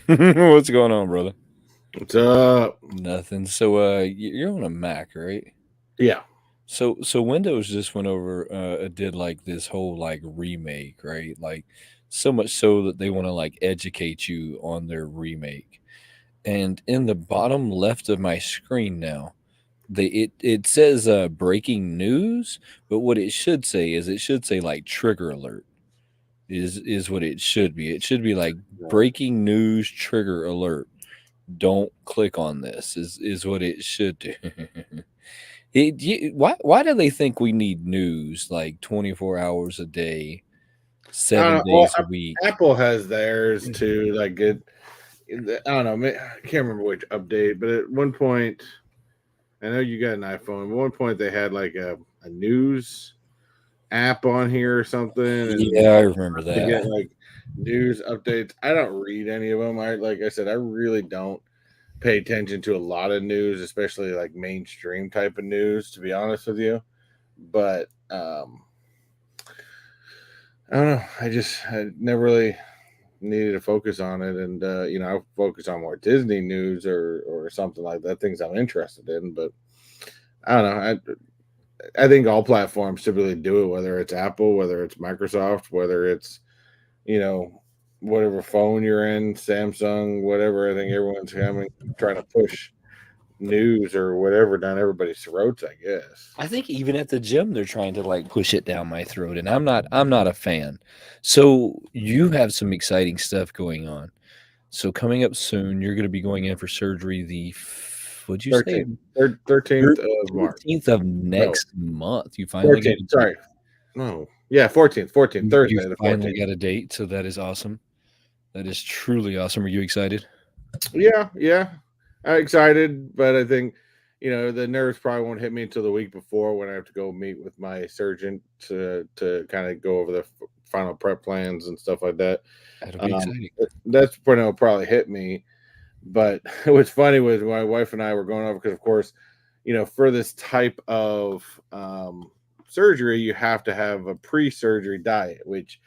What's going on, brother? What's up? Nothing. So, you're on a Mac, right? Yeah. So Windows just went over, did like this whole like remake, right? Like so much so that they want to like educate you on their remake. And in the bottom left of my screen now, it says breaking news, but what it should say is it should say like trigger alert is what it should be. It should be like breaking news trigger alert. Don't click on this is what it should do. Why do they think we need news like 24 hours a day, seven Well, days a week? Apple has theirs too. Like I don't know. I can't remember which update, but at one point, I know you got an iPhone. At one point, they had like a news app on here or something, and Yeah, I remember to get that. like news updates. I don't read any of them. Like I said, I really don't pay attention to a lot of news, especially like mainstream type of news. To be honest with you, but I don't know. I never really needed to focus on it, and I focus on more Disney news or something like that, things I'm interested in. But I don't know. I think all platforms typically do it, whether it's Apple, whether it's Microsoft, whether it's you know whatever phone you're in, Samsung, whatever. I think everyone's coming trying to push news or whatever down everybody's throats. I guess. I think even at the gym they're trying to like push it down my throat, and I'm not a fan. So you have some exciting stuff going on. So coming up soon, you're going to be going in for surgery. What'd you say? 13th of March. 13th of No, next month. You finally got 14th. a date. Sorry. No. Yeah, 14th. 14th. You Thursday, the finally 14th. got a date, so that is awesome. That is truly awesome. Are you excited? Yeah, yeah. I'm excited, but I think the nerves probably won't hit me until the week before when I have to go meet with my surgeon to kind of go over the final prep plans and stuff like that. That'll be Um, exciting. that's when it'll probably hit me. But what's funny was my wife and I were going over because, of course, for this type of surgery, you have to have a pre-surgery diet, which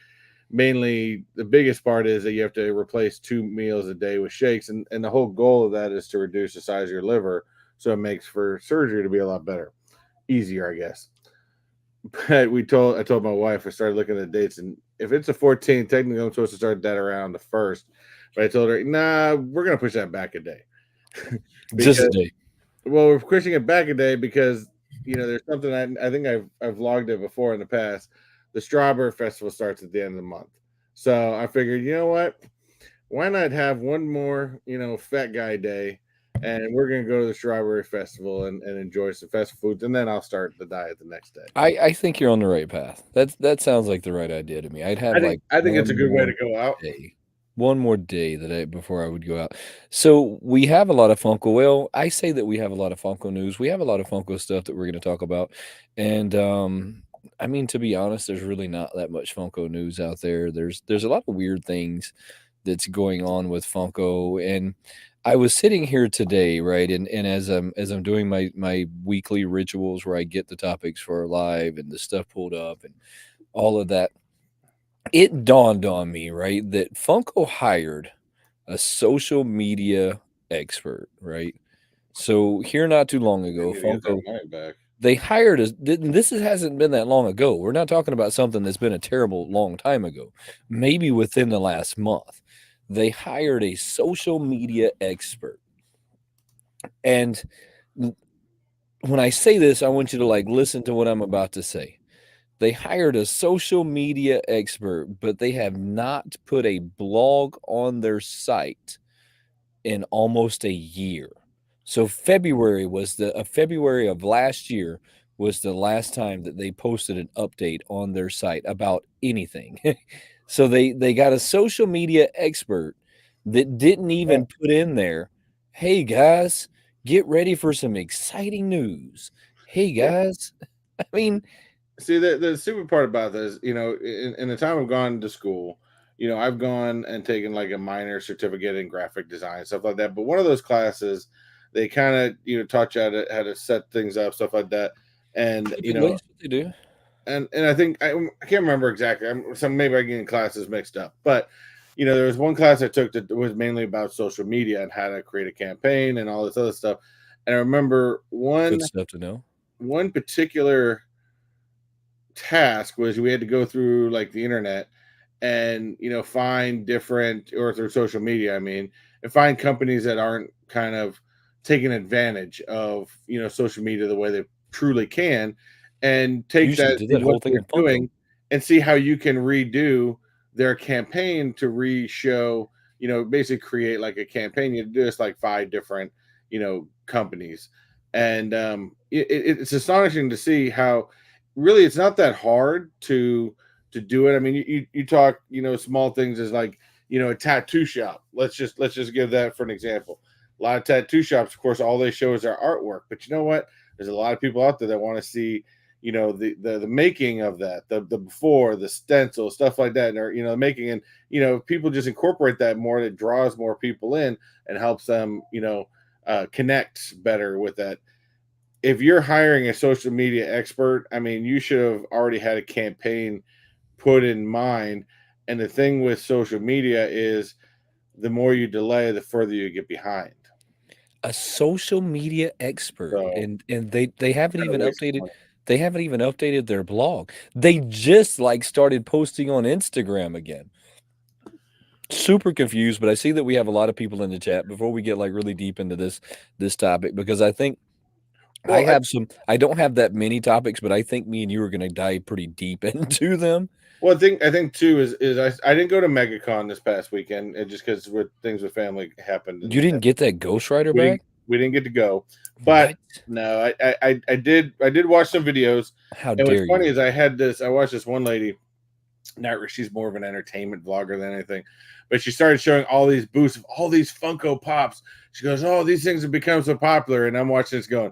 mainly the biggest part is that you have to replace 2 meals a day with shakes, and the whole goal of that is to reduce the size of your liver, so it makes for surgery to be a lot better, easier, I guess. But I told my wife, I started looking at the dates, and if it's the 14th, technically I'm supposed to start that around the first, but I told her, nah, we're gonna push that back a day. Just a Because day. well, we're pushing it back a day because there's something I think I've logged it before in the past. The Strawberry Festival starts at the end of the month, so I figured, you know what? Why not have one more, fat guy day, and we're gonna go to the Strawberry Festival and enjoy some fast foods, and then I'll start the diet the next day. I think you're on the right path. That sounds like the right idea to me. I'd have like I think it's a good way to go out. day. One more day that I before I would go out. So we have a lot of Funko. Well, I say that we have a lot of Funko news. We have a lot of Funko stuff that we're going to talk about. And I mean, to be honest, there's really not that much Funko news out there. There's a lot of weird things that's going on with Funko. And I was sitting here today, right? And as I'm doing my weekly rituals where I get the topics for our live and the stuff pulled up and all of that, it dawned on me, right, that Funko hired a social media expert, right? So here not too long They ago, need to get that Funko money back. they hired us. This hasn't been that long ago. We're not talking about something that's been a terrible long time ago. Maybe within the last month, they hired a social media expert. And when I say this, I want you to like listen to what I'm about to say. They hired a social media expert, but they have not put a blog on their site in almost a year. So February of last year was the last time that they posted an update on their site about anything. So they got a social media expert that didn't Yeah. even put in there, "Hey guys, get ready for some exciting news. Hey Yeah. guys." I mean, See, the stupid part about this, in the time I've gone to school, I've gone and taken like a minor certificate in graphic design, stuff like that. But one of those classes, they kind of, taught you how to set things up, stuff like that. And, typically, that's what they do. and I think I can't remember exactly. So maybe I'm getting classes mixed up, but there was one class I took that was mainly about social media and how to create a campaign and all this other stuff. And I remember Good one stuff to know. one particular task was we had to go through like the internet and find different, or through social media, I mean, and find companies that aren't kind of taking advantage of social media the way they truly can, and You take should have that, did see that what whole thing they're in Funko. doing, and see how you can redo their campaign to re-show, basically create like a campaign. You do this like five different companies, and it's astonishing to see how really it's not that hard to do it. I mean, you talk, small things as like, a tattoo shop. Let's just give that for an example. A lot of tattoo shops, of course, all they show is their artwork. But you know what? There's a lot of people out there that want to see, the making of that, the before, the stencil, stuff like that, or making, and people just incorporate that more. It draws more people in and helps them, connect better with that. If you're hiring a social media expert, I mean, you should have already had a campaign put in mind. And the thing with social media is the more you delay, the further you get behind. A social media expert, So and they haven't kind of even waste of updated money. their blog. They just, like, started posting on Instagram again. Super confused, but I see that we have a lot of people in the chat before we get, like, really deep into this topic, because I think Well, I don't have that many topics, but I think me and you are gonna dive pretty deep into them. I think too is I didn't go to MegaCon this past weekend, just because with things with family happened, You and didn't get that Ghost Rider we didn't back? we didn't get to go. But What? no, I did watch some videos. How And what's dare funny you? is I watched this one lady. Not she's more of an entertainment vlogger than anything, but she started showing all these booths of all these Funko Pops. She goes, "Oh, these things have become so popular," and I'm watching this going,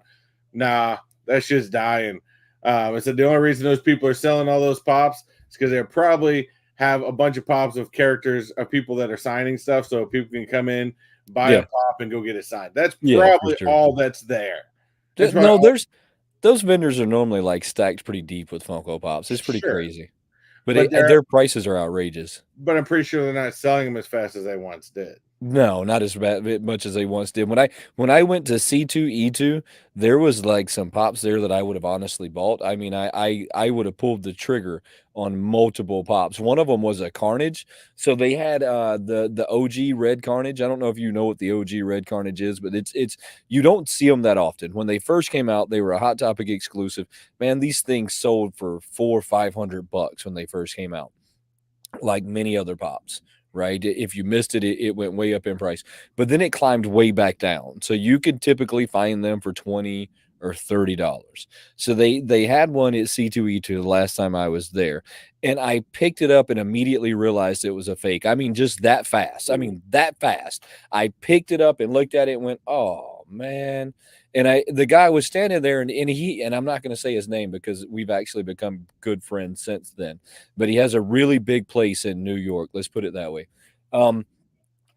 "Nah, that shit's dying." I said the only reason those people are selling all those pops is because they probably have a bunch of pops of characters of people that are signing stuff, so people can come in, buy a Yeah. pop, and go get it signed. That's Yeah, for probably sure. all that's there. That's probably No, all. those vendors are normally, like, stacked pretty deep with Funko Pops. It's pretty Sure, crazy. But but they're their prices are outrageous. but I'm pretty sure they're not selling them as fast as they once did. No, not as much as they once did. When I went to C2E2, there was, like, some pops there that I would have honestly bought. I mean, I would have pulled the trigger on multiple pops. One of them was a Carnage. So they had, the OG Red Carnage. I don't know if you know what the OG Red Carnage is, but it's you don't see them that often. When they first came out, they were a Hot Topic exclusive. Man, these things sold for 400 or $500 when they first came out, like many other pops, right? If you missed it, it went way up in price, but then it climbed way back down. So you could typically find them for 20 or $30. So they had one at C2E2 the last time I was there, and I picked it up and immediately realized it was a fake. I mean, just that fast. I mean, that fast. I picked it up and looked at it and went, "Oh, man." And the guy was standing there, and I'm not going to say his name because we've actually become good friends since then, but he has a really big place in New York. Let's put it that way. Um,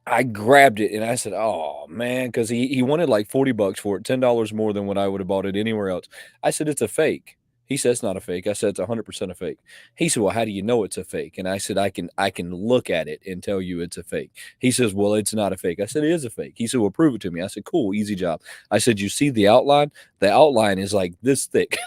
I grabbed it and I said, "Oh, man," because he wanted like $40 for it, $10 more than what I would have bought it anywhere else. I said, "It's a fake." He said, "It's not a fake." I said, "It's 100% a fake." He said, "Well, how do you know it's a fake?" And I said, "I can look at it and tell you it's a fake." He says, "Well, it's not a fake." I said, "It is a fake." He said, "Well, prove it to me." I said, "Cool, easy job." I said, "You see the outline? The outline is like this thick."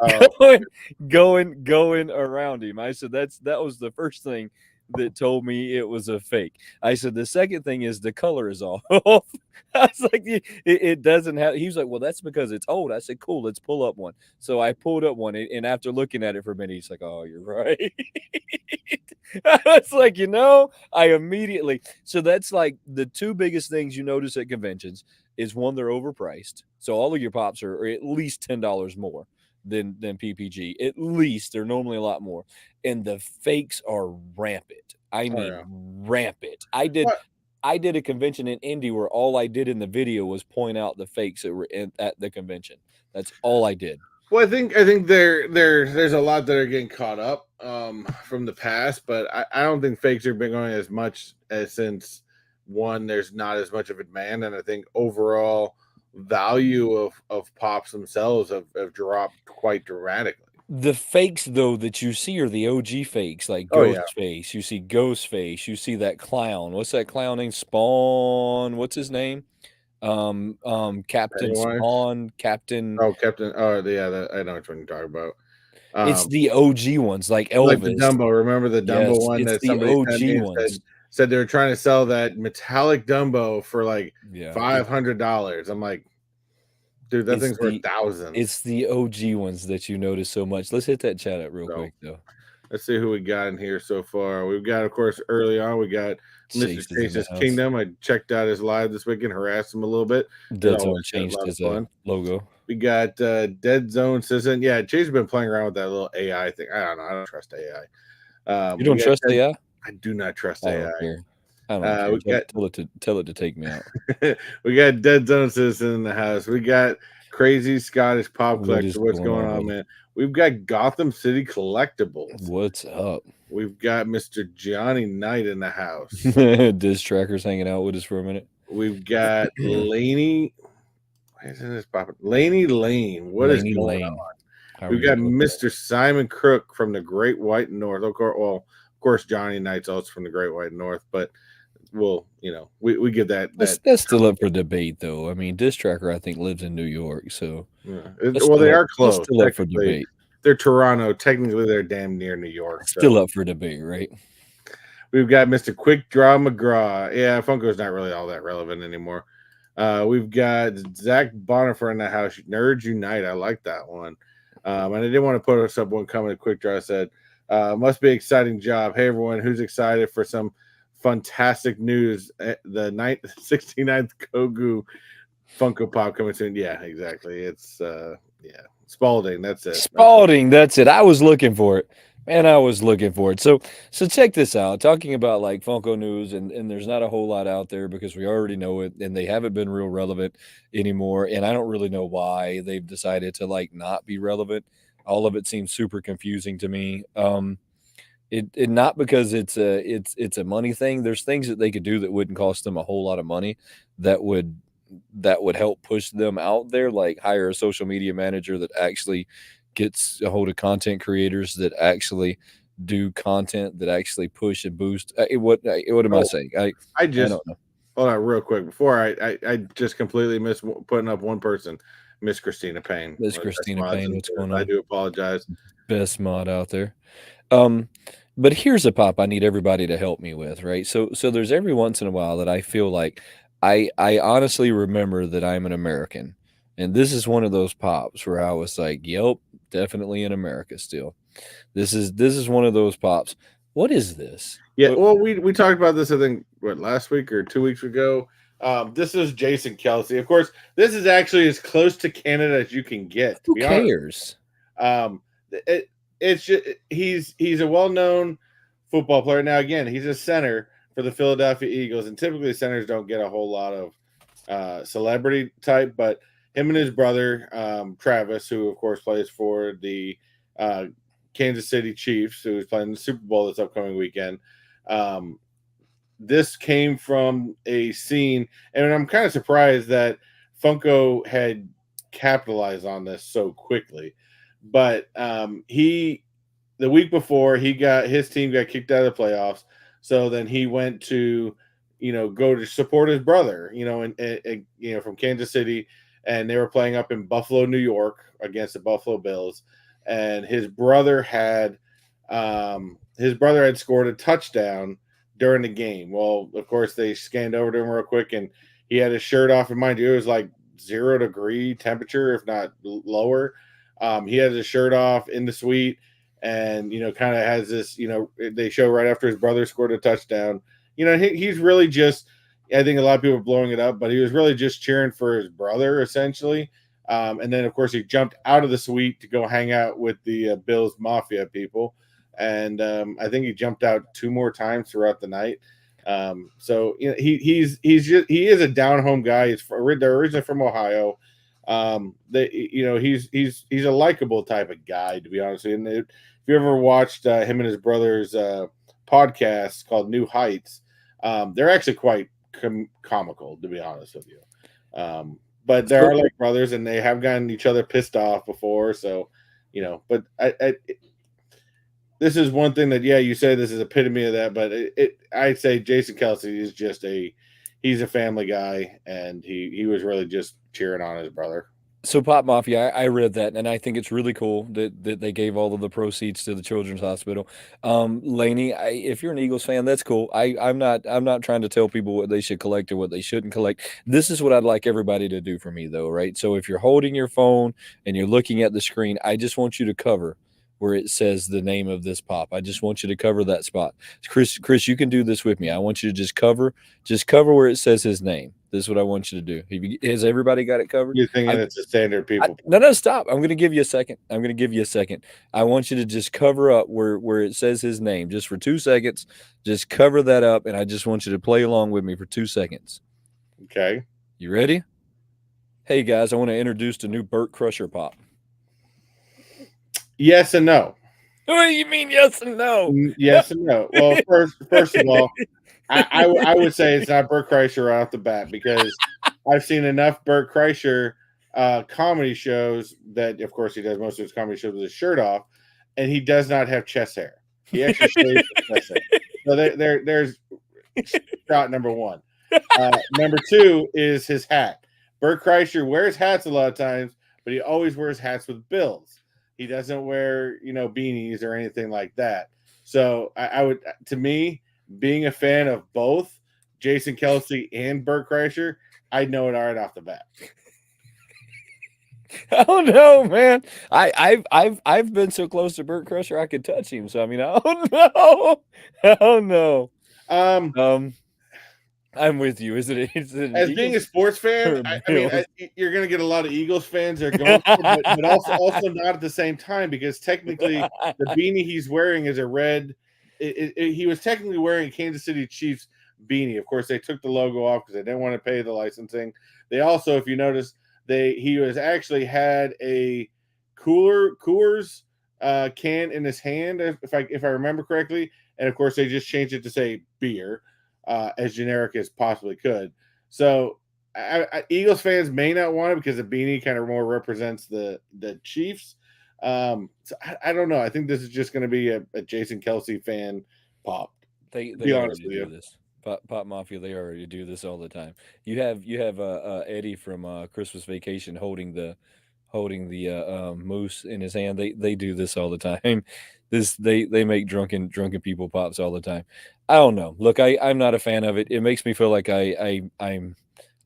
Oh, going going around him. I said, that was the first thing that told me it was a fake. I said the second thing is the color is off. I was like, it doesn't have. He was like, "Well, that's because it's old." I said, "Cool, let's pull up one." So I pulled up one, and after looking at it for a minute, he's like, "Oh, you're right." I was like, I immediately. So that's like the two biggest things you notice at conventions is one, they're overpriced. So all of your pops are at least $10 more than PPG. At least they're normally a lot more, and the fakes are rampant. I oh mean, yeah. rampant. What? I did a convention in Indy where all I did in the video was point out the fakes that were at the convention. That's all I did. Well, I think there's a lot that are getting caught up from the past, but I don't think fakes have been going as much as since one, there's not as much of a demand, and I think overall value of pops themselves have dropped quite dramatically. The fakes though that you see are the OG fakes, like Oh yeah, Ghostface. You see Ghostface. You see that clown. What's that clown name? Spawn. What's his name? Captain Pennywise. Spawn. Captain. Oh, Captain. Oh yeah, I know which one you're talking about. It's Um, the OG ones, like like the Elvis. Dumbo. Remember the Dumbo Yes, one it's that the somebody sent me OG and ones. said they were trying to sell that metallic Dumbo for like Yeah, $500. I'm like, dude, that it's thing's worth the thousands. it's the OG ones that you notice so much. Let's hit that chat up real So quick though. let's see who we got in here so far. We've got, of course, early on, we got Mr. Chase is in the Chase's house. Kingdom. I checked out his live this weekend, harassed him a little bit. It Dead Zone always a changed lot of his fun. logo. We got Dead Zone Citizen. Yeah, Chase has been playing around with that little AI thing. I don't know. I don't trust AI. You We don't got trust AI? I do not trust I don't AI. care. I don't care. We got Tell it to take me out. we got Dead Zone Citizen in the house. We got Crazy Scottish Pop What is Collector. What's going going on, on, brother? man? We've got Gotham City Collectibles. What's up? We've got Mr. Johnny Knight in the house. Diz Tracker's hanging out with us for a minute. We've got Laney. Why isn't this popping? Laney Lane. What is Laney going Lane. on? How are We've you got doing today? Mr. Simon Crook from the Great White North. Of course, Johnny Knight's also from the Great White North, but we give that. That's still up for debate, though. I mean, Diz Tracker, I think, lives in New York, so Well, they are that's close still up for technically. debate. They're Toronto. Technically, they're damn near New York. So Still up for debate, right? we've got Mr. Quick Draw McGraw. Yeah, Funko's not really all that relevant anymore. We've got Zach Bonifer in the house. Nerds Unite. I like that one. And I didn't want to put us up one comment. Quick Draw said, must be an exciting job. Hey, everyone, who's excited for some fantastic news? The 69th Kogu Funko Pop coming soon. Yeah, exactly. It's, yeah, Spalding. That's it. Spalding, that's it. I was looking for it. Man, I was looking for it. So check this out. Talking about like Funko news, and there's not a whole lot out there because we already know it, and they haven't been real relevant anymore. And I don't really know why they've decided to like not be relevant. All of it seems super confusing to me. It not because it's a money thing. There's things that they could do that wouldn't cost them a whole lot of money that would help push them out there, like hire a social media manager that actually gets a hold of content creators that actually do content that actually push and boost. What am I Oh, saying? I I just don't know. hold on real quick before I just completely missed putting up one person, Miss Christina Payne. Miss That's Christina mods Payne, into what's this. going I on? do apologize. Best mod out there. Um, but here's a pop I need everybody to help me with, right? So there's every once in a while that I feel like I honestly remember that I'm an American. And this is one of those pops where I was like, "Yep, definitely in America still." This is one of those pops. What is this? Yeah, What well, we talked about this I think what last week or 2 weeks ago. This is Jason Kelsey. Of course, this is actually as close to Canada as you can get. To who be honest, cares? um, it, it's just he's a well known football player. Now again, he's a center for the Philadelphia Eagles, and typically centers don't get a whole lot of celebrity type, but him and his brother Travis, who of course plays for the uh, Kansas City Chiefs, who is playing the Super Bowl this upcoming weekend. Um, this came from a scene, and I'm kind of surprised that Funko had capitalized on this so quickly. But he the week before he got his team got kicked out of the playoffs, so then he went to go to support his brother, and from Kansas City, and they were playing up in Buffalo, New York, against the Buffalo Bills, and his brother had scored a touchdown during the game. Well, of course, they scanned over to him real quick, and he had his shirt off. And mind you, it was like 0 degree temperature, if not lower. He has his shirt off in the suite, and kind of has this. They show right after his brother scored a touchdown. He's really just. I think a lot of people are blowing it up, but he was really just cheering for his brother, essentially. And then, of course, he jumped out of the suite to go hang out with the Bills Mafia people, and I think he jumped out 2 more times throughout the night. So he is a down home guy. They're originally from Ohio. He's a likable type of guy, to be honest with you. And if you ever watched him and his brother's podcast called New Heights, they're actually quite comical, to be honest with you. But they So are like brothers, and they have gotten each other pissed off before. So, But this is one thing that, yeah, you say this is epitome of that, but I'd say Jason Kelsey is just he's a family guy, and he was really just cheering on his brother. So Pop Mafia, I read that, and I think it's really cool that they gave all of the proceeds to the Children's Hospital. Laney, if you're an Eagles fan, that's cool. I'm not trying to tell people what they should collect or what they shouldn't collect. This is what I'd like everybody to do for me, though, right? So if you're holding your phone and you're looking at the screen, I just want you to cover where it says the name of this pop. I just want you to cover that spot. Chris, you can do this with me. I want you to just cover where it says his name. This is what I want you to do. Has everybody got it covered? You're thinking it's a standard people. No, stop. I'm going to give you a second. I want you to just cover up where it says his name just for 2 seconds. Just cover that up, and I just want you to play along with me for 2 seconds. Okay. You ready? Hey, guys, I want to introduce the new Burt Crusher pop. Yes and no. What do you mean yes and no? Yes and no. Well, first of all, I would say it's not Burt Kreischer right off the bat, because I've seen enough Burt Kreischer comedy shows that, of course, he does most of his comedy shows with his shirt off, and he does not have chest hair. He actually shaves his chest hair. So there's shot number one. Number two is his hat. Burt Kreischer wears hats a lot of times, but he always wears hats with bills. He doesn't wear, beanies or anything like that. So I would, to me, being a fan of both Jason Kelsey and Burt Kreischer, I'd know it right off the bat. Oh no, man! I've been so close to Burt Crusher I could touch him. So I mean, oh no, oh no. I'm with you. Is it as being a sports fan? I mean, you're going to get a lot of Eagles fans that are going, but also not at the same time, because technically the beanie he's wearing is a red. He was technically wearing a Kansas City Chiefs beanie. Of course, they took the logo off because they didn't want to pay the licensing. They also, if you notice, he was actually had a Coors can in his hand, if I remember correctly, and of course they just changed it to say beer. As generic as possibly could. So Eagles fans may not want it because the beanie kind of more represents the Chiefs. So I don't know. I think this is just going to be a Jason Kelsey fan pop. They be honest already do this. Pop Mafia, they already do this all the time. You have Eddie from Christmas Vacation holding the moose in his hand. They do this all the time. They make drunken people pops all the time. I don't know. Look, I'm not a fan of it. It makes me feel like I'm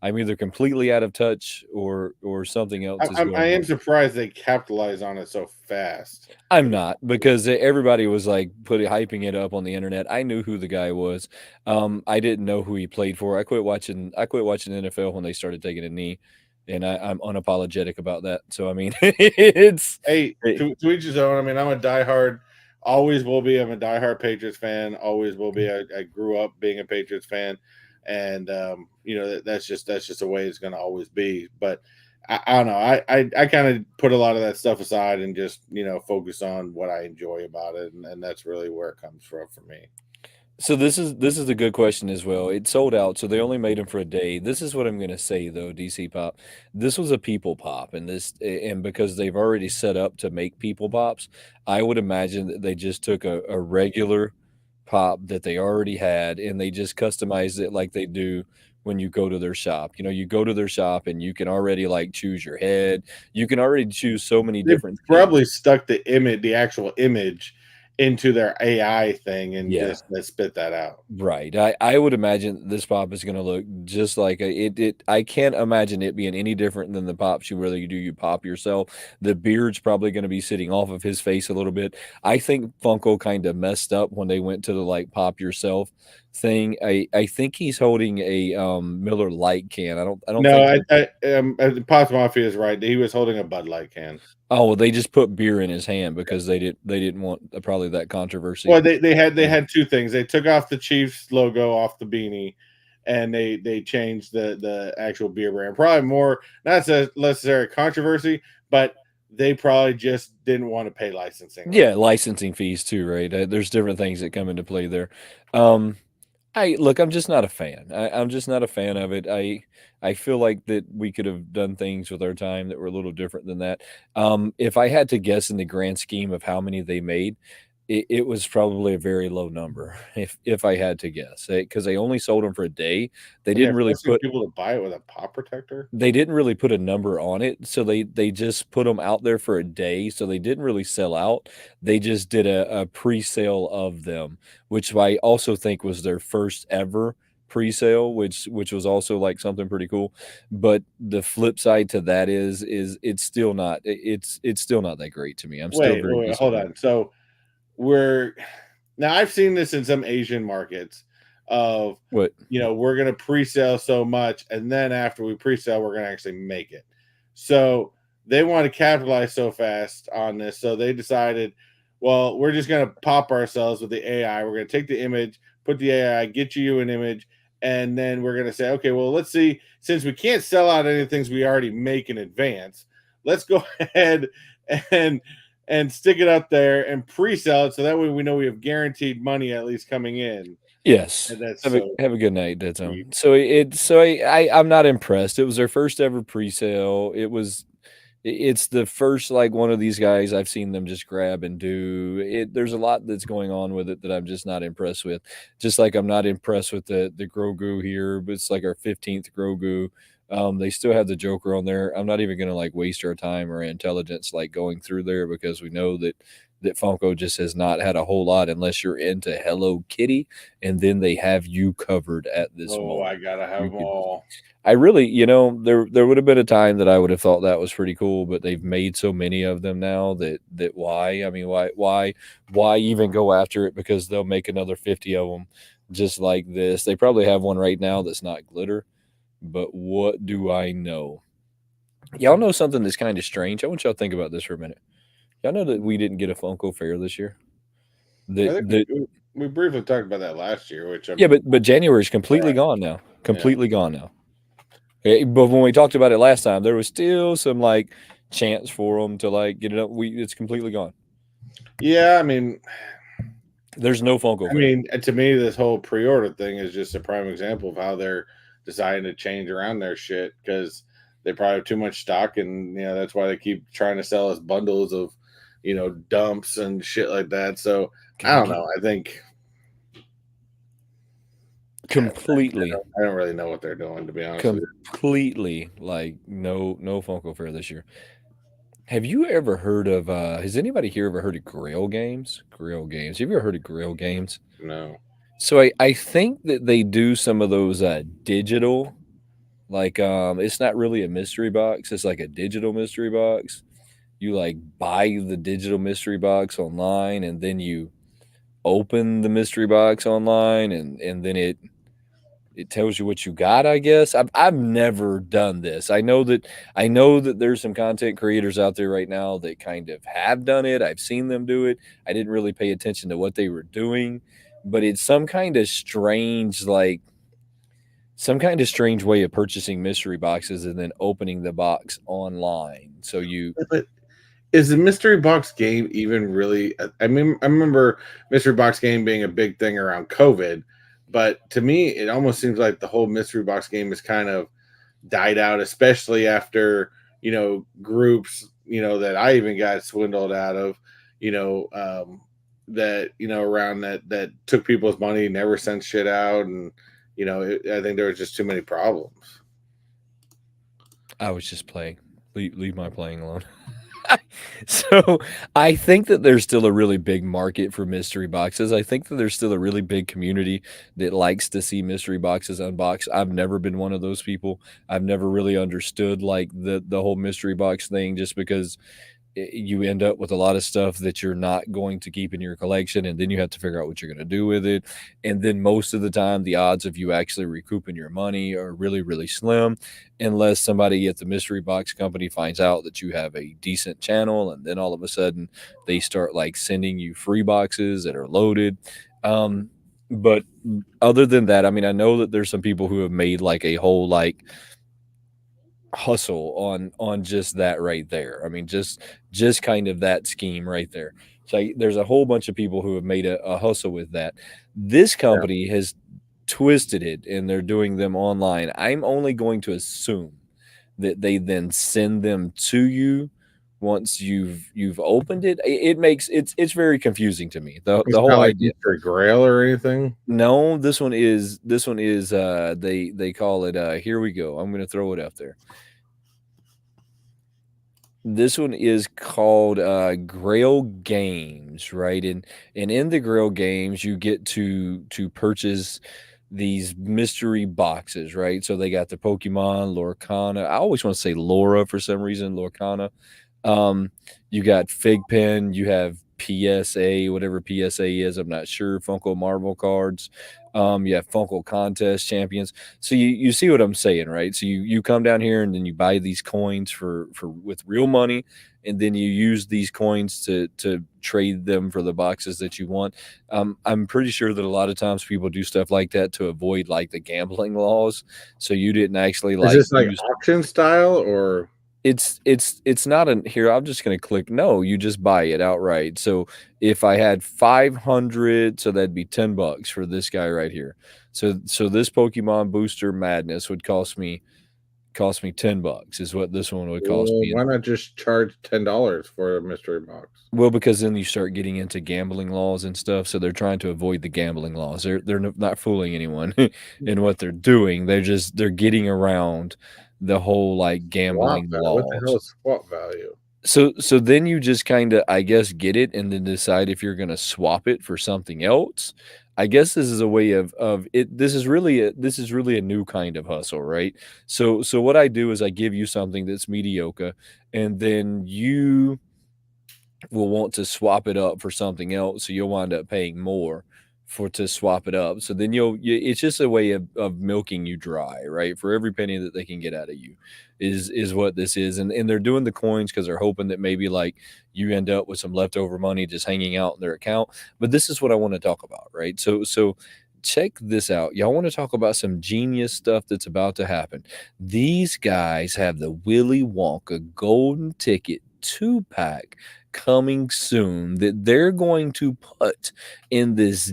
either completely out of touch or something else is going I am on. surprised they capitalize on it so fast. I'm not, because everybody was like hyping it up on the internet. I knew who the guy was. I didn't know who he played for. I quit watching NFL when they started taking a knee, and I'm unapologetic about that. So I mean, it's to each his own. I mean, I'm a diehard. Always will be. I'm a diehard Patriots fan. Always will be. I grew up being a Patriots fan, and that's just the way it's going to always be. But I don't know. I kind of put a lot of that stuff aside and just focus on what I enjoy about it, and that's really where it comes from for me. So this is a good question as well. It sold out, so they only made them for a day. This is what I'm going to say though, DC Pop. This was a people pop, and because they've already set up to make people pops, I would imagine that they just took a regular pop that they already had and they just customized it like they do when you go to their shop. You go to their shop and you can already like choose your head. You can already choose so many They different probably things. stuck the actual image into their AI thing and Yeah. just spit that out. Right. I would imagine this pop is gonna look just like it. I can't imagine it being any different than the pops you pop yourself. The beard's probably gonna be sitting off of his face a little bit. I think Funko kind of messed up when they went to the like pop yourself thing. I think he's holding a Miller Lite can. I don't No, think Pops Mafia is right. He was holding a Bud Light can. oh well, they just put beer in his hand because they didn't want probably that controversy. Well, they had two things. They took off the Chiefs logo off the beanie, and they changed the actual beer brand. Probably more not necessarily controversy, but they probably just didn't want to pay licensing. Yeah, licensing fees too, right? There's different things that come into play there. Um, I look, I'm just not a fan. I'm just not a fan of it. I feel like that we could have done things with our time that were a little different than that. If I had to guess in the grand scheme of how many they made, it was probably a very low number. If I had to guess, because they only sold them for a day, they Yeah, didn't really forcing put people to buy it with a pop protector. a number on it, so they just put them out there for a day, so they didn't really sell out. They just did a pre-sale of them, which I also think was their first ever pre-sale, which was also like something pretty cool. But the flip side to that is it's still not it's still not that great to me. I'm still Wait, very wait, wait, hold disappointed. on. So we're now I've seen this in some Asian markets of What? we're gonna pre-sale so much, and then after we pre-sale, we're gonna actually make it. So they want to capitalize so fast on this, so they decided, well, we're just gonna pop ourselves with the AI. We're gonna take the image, put the AI, get you an image, and then we're gonna say, okay, well, let's see, since we can't sell out any things we already make in advance, let's go ahead and stick it up there and pre-sell it so that way we know we have guaranteed money at least coming in. Yes. And that's Have a so have a good night, Dead cheap. Zone. I'm not impressed. It was their first ever pre-sale. It's the first like one of these guys I've seen them just grab and do it. There's a lot that's going on with it that I'm just not impressed with. Just like I'm not impressed with the Grogu here, but it's like our 15th Grogu. They still have the Joker on there. I'm not even gonna like waste our time or intelligence like going through there because we know that Funko just has not had a whole lot unless you're into Hello Kitty, and then they have you covered at this Oh, I moment. gotta have You them could all. I really, there would have been a time that I would have thought that was pretty cool, but they've made so many of them now that why? I mean, why even go after it? Because they'll make another 50 of them just like this. They probably have one right now that's not glitter, but what do I know? Y'all know something that's kind of strange. I want y'all to think about this for a minute. Y'all know that we didn't get a Funko Fair this year. I That think that we briefly talked about that last year, which Yeah, I'm but January is completely surprised. gone now. Yeah. Completely gone now. But when we talked about it last time, there was still some like chance for them to like get it up. It's completely gone. Yeah, There's no Funko Fair. to me, this whole pre-order thing is just a prime example of how they're deciding to change around their shit because they probably have too much stock, and that's why they keep trying to sell us bundles of, dumps and shit like that. So I Gotta don't get know. I think completely, I don't really know what they're doing, to be honest with you. completely like no Funko Fair this year. Have you ever heard of? Has anybody here ever heard of Grail Games? Grail Games. Have you ever heard of Grail Games? No. So I think that they do some of those digital. Like it's not really a mystery box. It's like a digital mystery box. You like buy the digital mystery box online and then you open the mystery box online and then it tells you what you got, I guess. I've never done this. I know that there's some content creators out there right now that kind of have done it. I've seen them do it. I didn't really pay attention to what they were doing, but it's some kind of strange way of purchasing mystery boxes and then opening the box online. So you But is the mystery box game even really? I remember mystery box game being a big thing around COVID, but to me, it almost seems like the whole mystery box game is kind of died out, especially after groups that I even got swindled out of, that around that took people's money, never sent shit out, and I think there was just too many problems. I was just playing. Leave my playing alone. So I think that there's still a really big market for mystery boxes. I think that there's still a really big community that likes to see mystery boxes unboxed. I've never been one of those people. I've never really understood like the whole mystery box thing just because you end up with a lot of stuff that you're not going to keep in your collection and then you have to figure out what you're going to do with it, and then most of the time the odds of you actually recouping your money are really really slim unless somebody at the mystery box company finds out that you have a decent channel and then all of a sudden they start like sending you free boxes that are loaded. But other than that, I mean, I know that there's some people who have made like a whole like hustle on just that right there. I mean, just kind of that scheme right there. So there's a whole bunch of people who have made a hustle with that. This Yeah. company has twisted it and they're doing them online, I'm only going to assume that they then send them to you once you've opened it. It makes it's very confusing to me. It's The not whole like idea. Easter Grail or anything. No, this one is they call it here we go. I'm going to throw it up there. This one is called Grail Games, right? And in the Grail Games, you get to purchase these mystery boxes, right? So they got the Pokemon, Lorcana. I always want to say Laura for some reason, Lorcana. Um, you got Fig Pen, you have PSA, whatever PSA is, I'm not sure. Funko Marvel cards. You have Funko Contest champions. So you see what I'm saying, right? So you come down here and then you buy these coins for with real money, and then you use these coins to trade them for the boxes that you want. I'm pretty sure that a lot of times people do stuff like that to avoid like the gambling laws. So you didn't actually Is like this like use auction style or it's not an here, I'm just gonna click no, you just buy it outright. So if I had 500, so that'd be $10 for this guy right here. So this Pokemon Booster Madness would cost me $10 is what this one would cost well, me. why not just charge $10 for a mystery box? Well, because then you start getting into gambling laws and stuff, so they're trying to avoid the gambling laws. They're not fooling anyone in what they're doing. They're getting around the whole like Swap gambling value. What the hell laws. is swap value? So then you just kinda, I guess, get it and then decide if you're gonna swap it for something else. I guess this is a way of it this is really a new kind of hustle, right? So what I do is I give you something that's mediocre, and then you will want to swap it up for something else, so you'll wind up paying more for to swap it up. So then it's just a way of milking you dry, right? For every penny that they can get out of you is what this is. And they're doing the coins because they're hoping that maybe like you end up with some leftover money just hanging out in their account. But this is what I want to talk about, right? So check this out. Y'all want to talk about some genius stuff that's about to happen. These guys have the Willy Wonka golden ticket 2-pack coming soon that they're going to put in this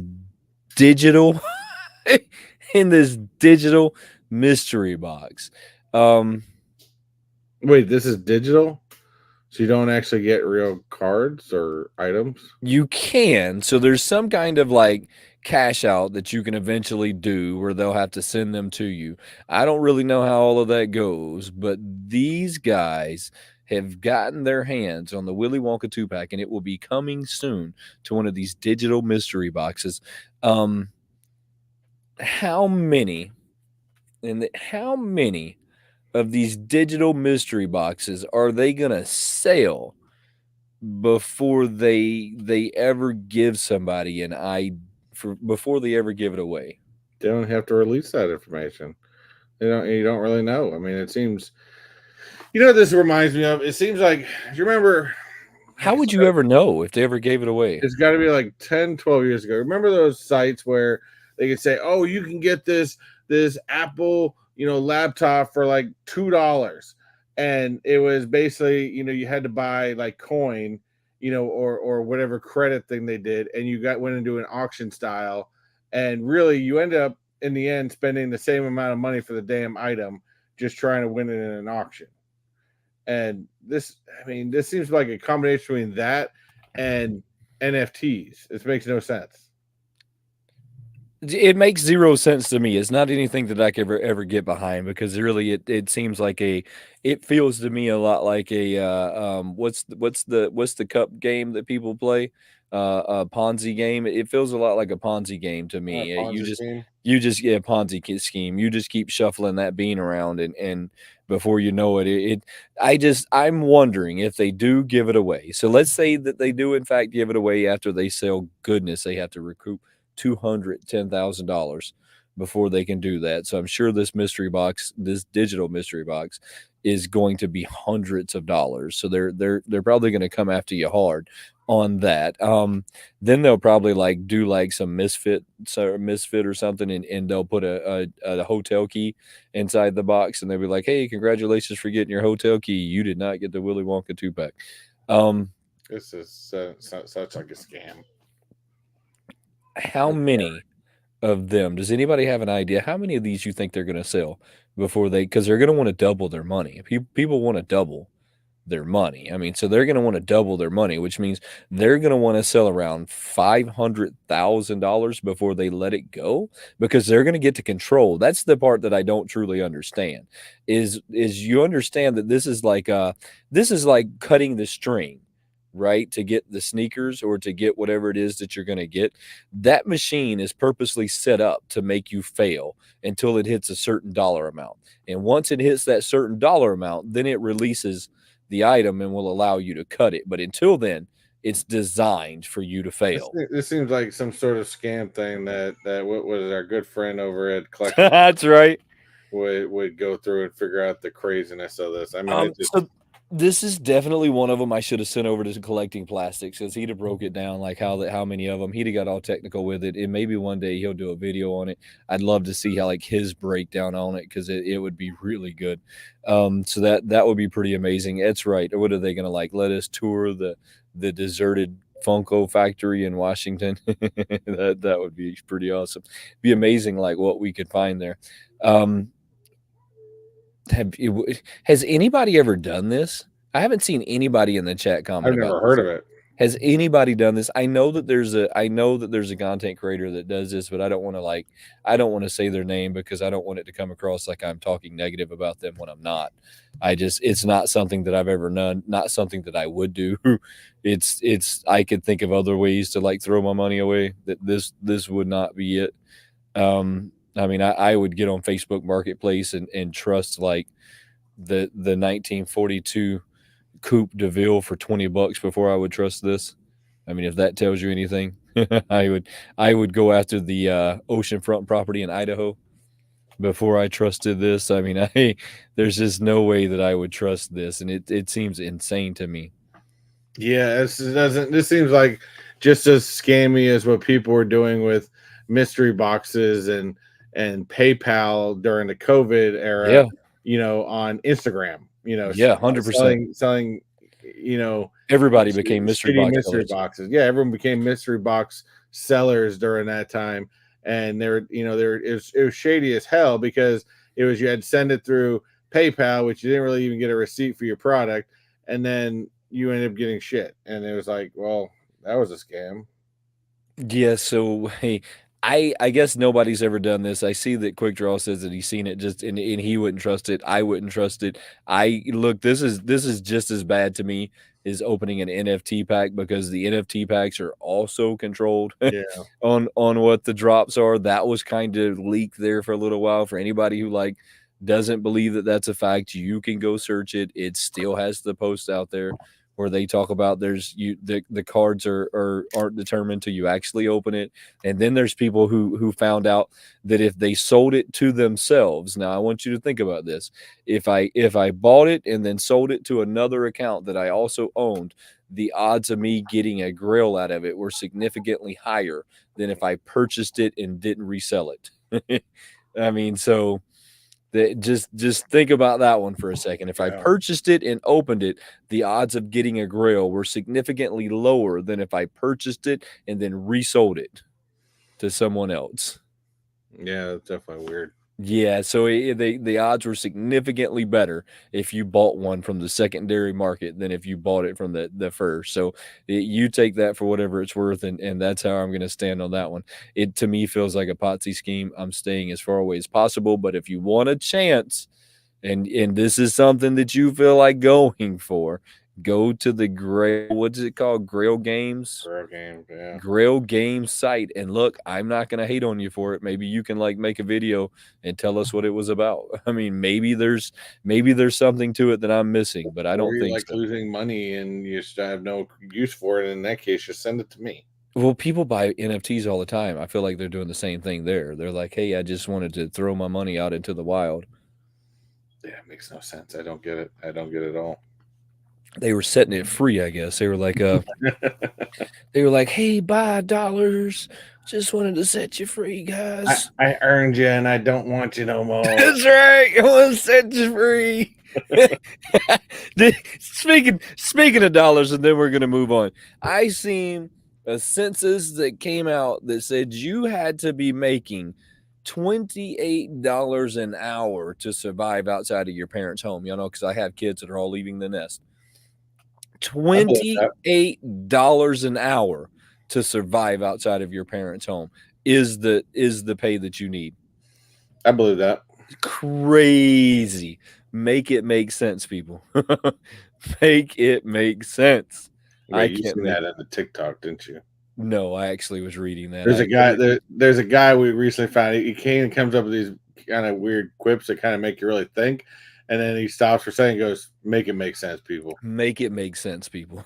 digital in this digital mystery box. Um Wait, this is digital? So you don't actually get real cards or items? you can. So there's some kind of like cash out that you can eventually do where they'll have to send them to you. I don't really know how all of that goes, but these guys have gotten their hands on the Willy Wonka 2-pack and it will be coming soon to one of these digital mystery boxes. Um how many how many of these digital mystery boxes are they going to sell before they ever give somebody an I for before they ever give it away? They don't have to release that information. They don't. You don't really know. I mean, it seems. You know what this reminds me of? It seems like. Do you remember? How would you ever know if they ever gave it away? It's got to be like 10, 12 years ago. Remember those sites where they could say, "Oh, you can get this Apple, laptop for like $2," and it was basically, you had to buy like coin, or whatever credit thing they did, and you went into an auction style, and really you ended up in the end spending the same amount of money for the damn item, just trying to win it in an auction. And this, I mean, this seems like a combination between that and NFTs. This makes no sense. It makes 0 sense to me. It's not anything that I could ever get behind because really it seems like it feels to me a lot like a what's the cup game that people play? A Ponzi game. It feels a lot like a Ponzi game to me. Ponzi scheme. You just get a scheme. You just keep shuffling that bean around and before you know it I'm wondering if they do give it away. So let's say that they do in fact give it away after they sell goodness, they have to recoup $210,000 before they can do that. So I'm sure this mystery box, this digital mystery box, is going to be hundreds of dollars. So they're probably going to come after you hard on that. Then they'll probably like do like some misfit or something, and they'll put a hotel key inside the box, and they'll be like, "Hey, congratulations for getting your hotel key. You did not get the Willy Wonka 2-pack." Um, This is such like a scam. how I'm sorry. many of them. Does anybody have an idea how many of these you think they're going to sell before because they're going to want to double their money. People want to double their money. I mean, so they're going to want to double their money, which means they're going to want to sell around $500,000 before they let it go because they're going to get to control. That's the part that I don't truly understand. Is you understand that this is like cutting the string, right, to get the sneakers or to get whatever it is that you're going to get. That machine is purposely set up to make you fail until it hits a certain dollar amount. And once it hits that certain dollar amount, then it releases the item and will allow you to cut it. But until then, it's designed for you to fail. This seems like some sort of scam thing that what was our good friend over at Collecting That's right. would go through and figure out the craziness of this. I mean, it just So this is definitely one of them I should have sent over to Collecting Plastics because he'd have broke it down like how many of them. He'd have got all technical with it, and maybe one day he'll do a video on it. I'd love to see how like his breakdown on it because it would be really good. So that would be pretty amazing. It's right. What are they gonna like? Let us tour the deserted Funko factory in Washington. That would be pretty awesome. Be amazing like what we could find there. Um, has anybody ever done this? I haven't seen anybody in the chat comment I've about never heard this. of it. Has anybody done this? I know that there's a content creator that does this, but I don't want to say their name because I don't want it to come across like I'm talking negative about them when I'm not. It's not something that I've ever done, not something that I would do. It's I could think of other ways to like throw my money away that this would not be it. I mean, I would get on Facebook Marketplace and trust like the 1942 Coupe de Ville for $20 before I would trust this. I mean, if that tells you anything, I would go after the oceanfront property in Idaho before I trusted this. I mean, there's just no way that I would trust this, and it seems insane to me. Yeah, this seems like just as scammy as what people were doing with mystery boxes and PayPal during the COVID era, Yeah, on Instagram, yeah, 100%. selling, you know, Everybody became mystery shitty box mystery sellers. boxes. Yeah, everyone became mystery box sellers during that time. And it was shady as hell because it was, you had to send it through PayPal, which you didn't really even get a receipt for your product, and then you ended up getting shit. And it was like, well, that was a scam. Yeah, so hey, I guess nobody's ever done this. I see that Quick Draw says that he's seen it just and he wouldn't trust it. I wouldn't trust it. I look, this is just as bad to me as opening an NFT pack because the NFT packs are also controlled Yeah. on what the drops are. That was kind of leaked there for a little while. For anybody who like doesn't believe that that's a fact, you can go search it. It still has the post out there where they talk about the cards aren't determined till you actually open it. And then there's people who found out that if they sold it to themselves. Now I want you to think about this. If I bought it and then sold it to another account that I also owned, the odds of me getting a grill out of it were significantly higher than if I purchased it and didn't resell it. I mean, so just think about that one for a second. If I Yeah. purchased it and opened it, the odds of getting a grill were significantly lower than if I purchased it and then resold it to someone else. Yeah, that's definitely weird. Yeah, so the odds were significantly better if you bought one from the secondary market than if you bought it from the first. So you take that for whatever it's worth, and that's how I'm going to stand on that one. It to me feels like a Potsy scheme. I'm staying as far away as possible, but if you want a chance, and this is something that you feel like going for, go to the Grail. What's it called? Grail Games. Girl game. Yeah. Grail Games site. And look, I'm not gonna hate on you for it. Maybe you can like make a video and tell us what it was about. I mean, maybe there's something to it that I'm missing, but I Or don't you think like so. losing money and you just have no use for it. In that case, just send it to me. Well, people buy NFTs all the time. I feel like they're doing the same thing there. They're like, hey, I just wanted to throw my money out into the wild. Yeah, it makes no sense. I don't get it. I don't get it at all. They were setting it free, I guess. They were like, hey, buy dollars. Just wanted to set you free, guys. I earned you and I don't want you no more. That's right. I want to set you free. speaking of dollars, and then we're gonna move on. I seen a census that came out that said you had to be making $28 an hour to survive outside of your parents' home. You know, because I have kids that are all leaving the nest. I believe that. $28 an hour to survive outside of your parents' home is the pay that you need. I believe that. Crazy. Make it make sense, people. Make it make sense. I Wait, you can't seen make that in the TikTok, didn't you? no, I actually was reading that. There's I a guy every there, there's a guy we recently found. He came and comes up with these kind of weird quips that kind of make you really think, and then he stops for a second and goes, "Make it make sense, people." make it make sense, people.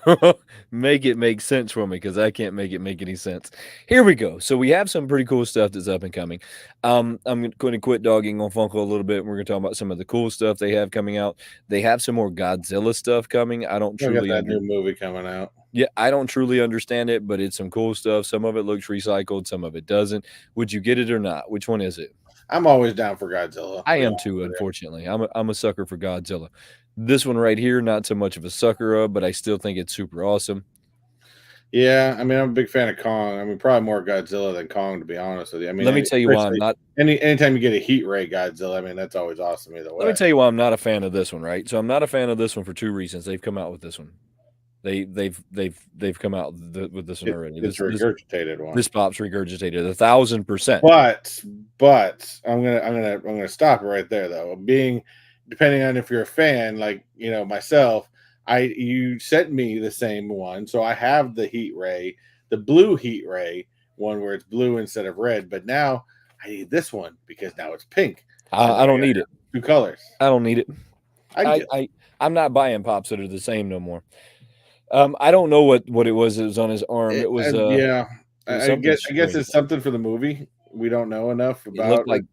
Make it make sense for me because I can't make it make any sense. Here we go. So we have some pretty cool stuff that's up and coming. I'm going to quit dogging on Funko a little bit. We're going to talk about some of the cool stuff they have coming out. They have some more Godzilla stuff coming. I don't I got truly that new movie coming out. Yeah, I don't truly understand it, but it's some cool stuff. Some of it looks recycled, some of it doesn't. Would you get it or not? Which one is it? I'm always down for Godzilla. I To be am honest too, with you. unfortunately. I'm a sucker for Godzilla. This one right here, not so much of a sucker of, but I still think it's super awesome. Yeah, I mean, I'm a big fan of Kong. I mean, probably more Godzilla than Kong, to be honest with you. I mean, Let me tell you why I'm especially not anytime you get a heat ray Godzilla, I mean, that's always awesome either let me way. tell you why I'm not a fan of this one, right? So I'm not a fan of this one for two reasons. They've come out with this one. They've come out with this one already. It's a This regurgitated one. this pop's regurgitated 1,000%. But I'm gonna stop it right there though. Depending on if you're a fan, like myself, you sent me the same one, so I have the heat ray, the blue heat ray one where it's blue instead of red. But now I need this one because now it's pink, and I then I don't gotta need it. have two colors. I don't need it. I I, do. I I'm not buying pops that are the same no more. I don't know what it was that was on his arm. Yeah, It was I something guess strange. it's something for the movie. We don't know enough It about it.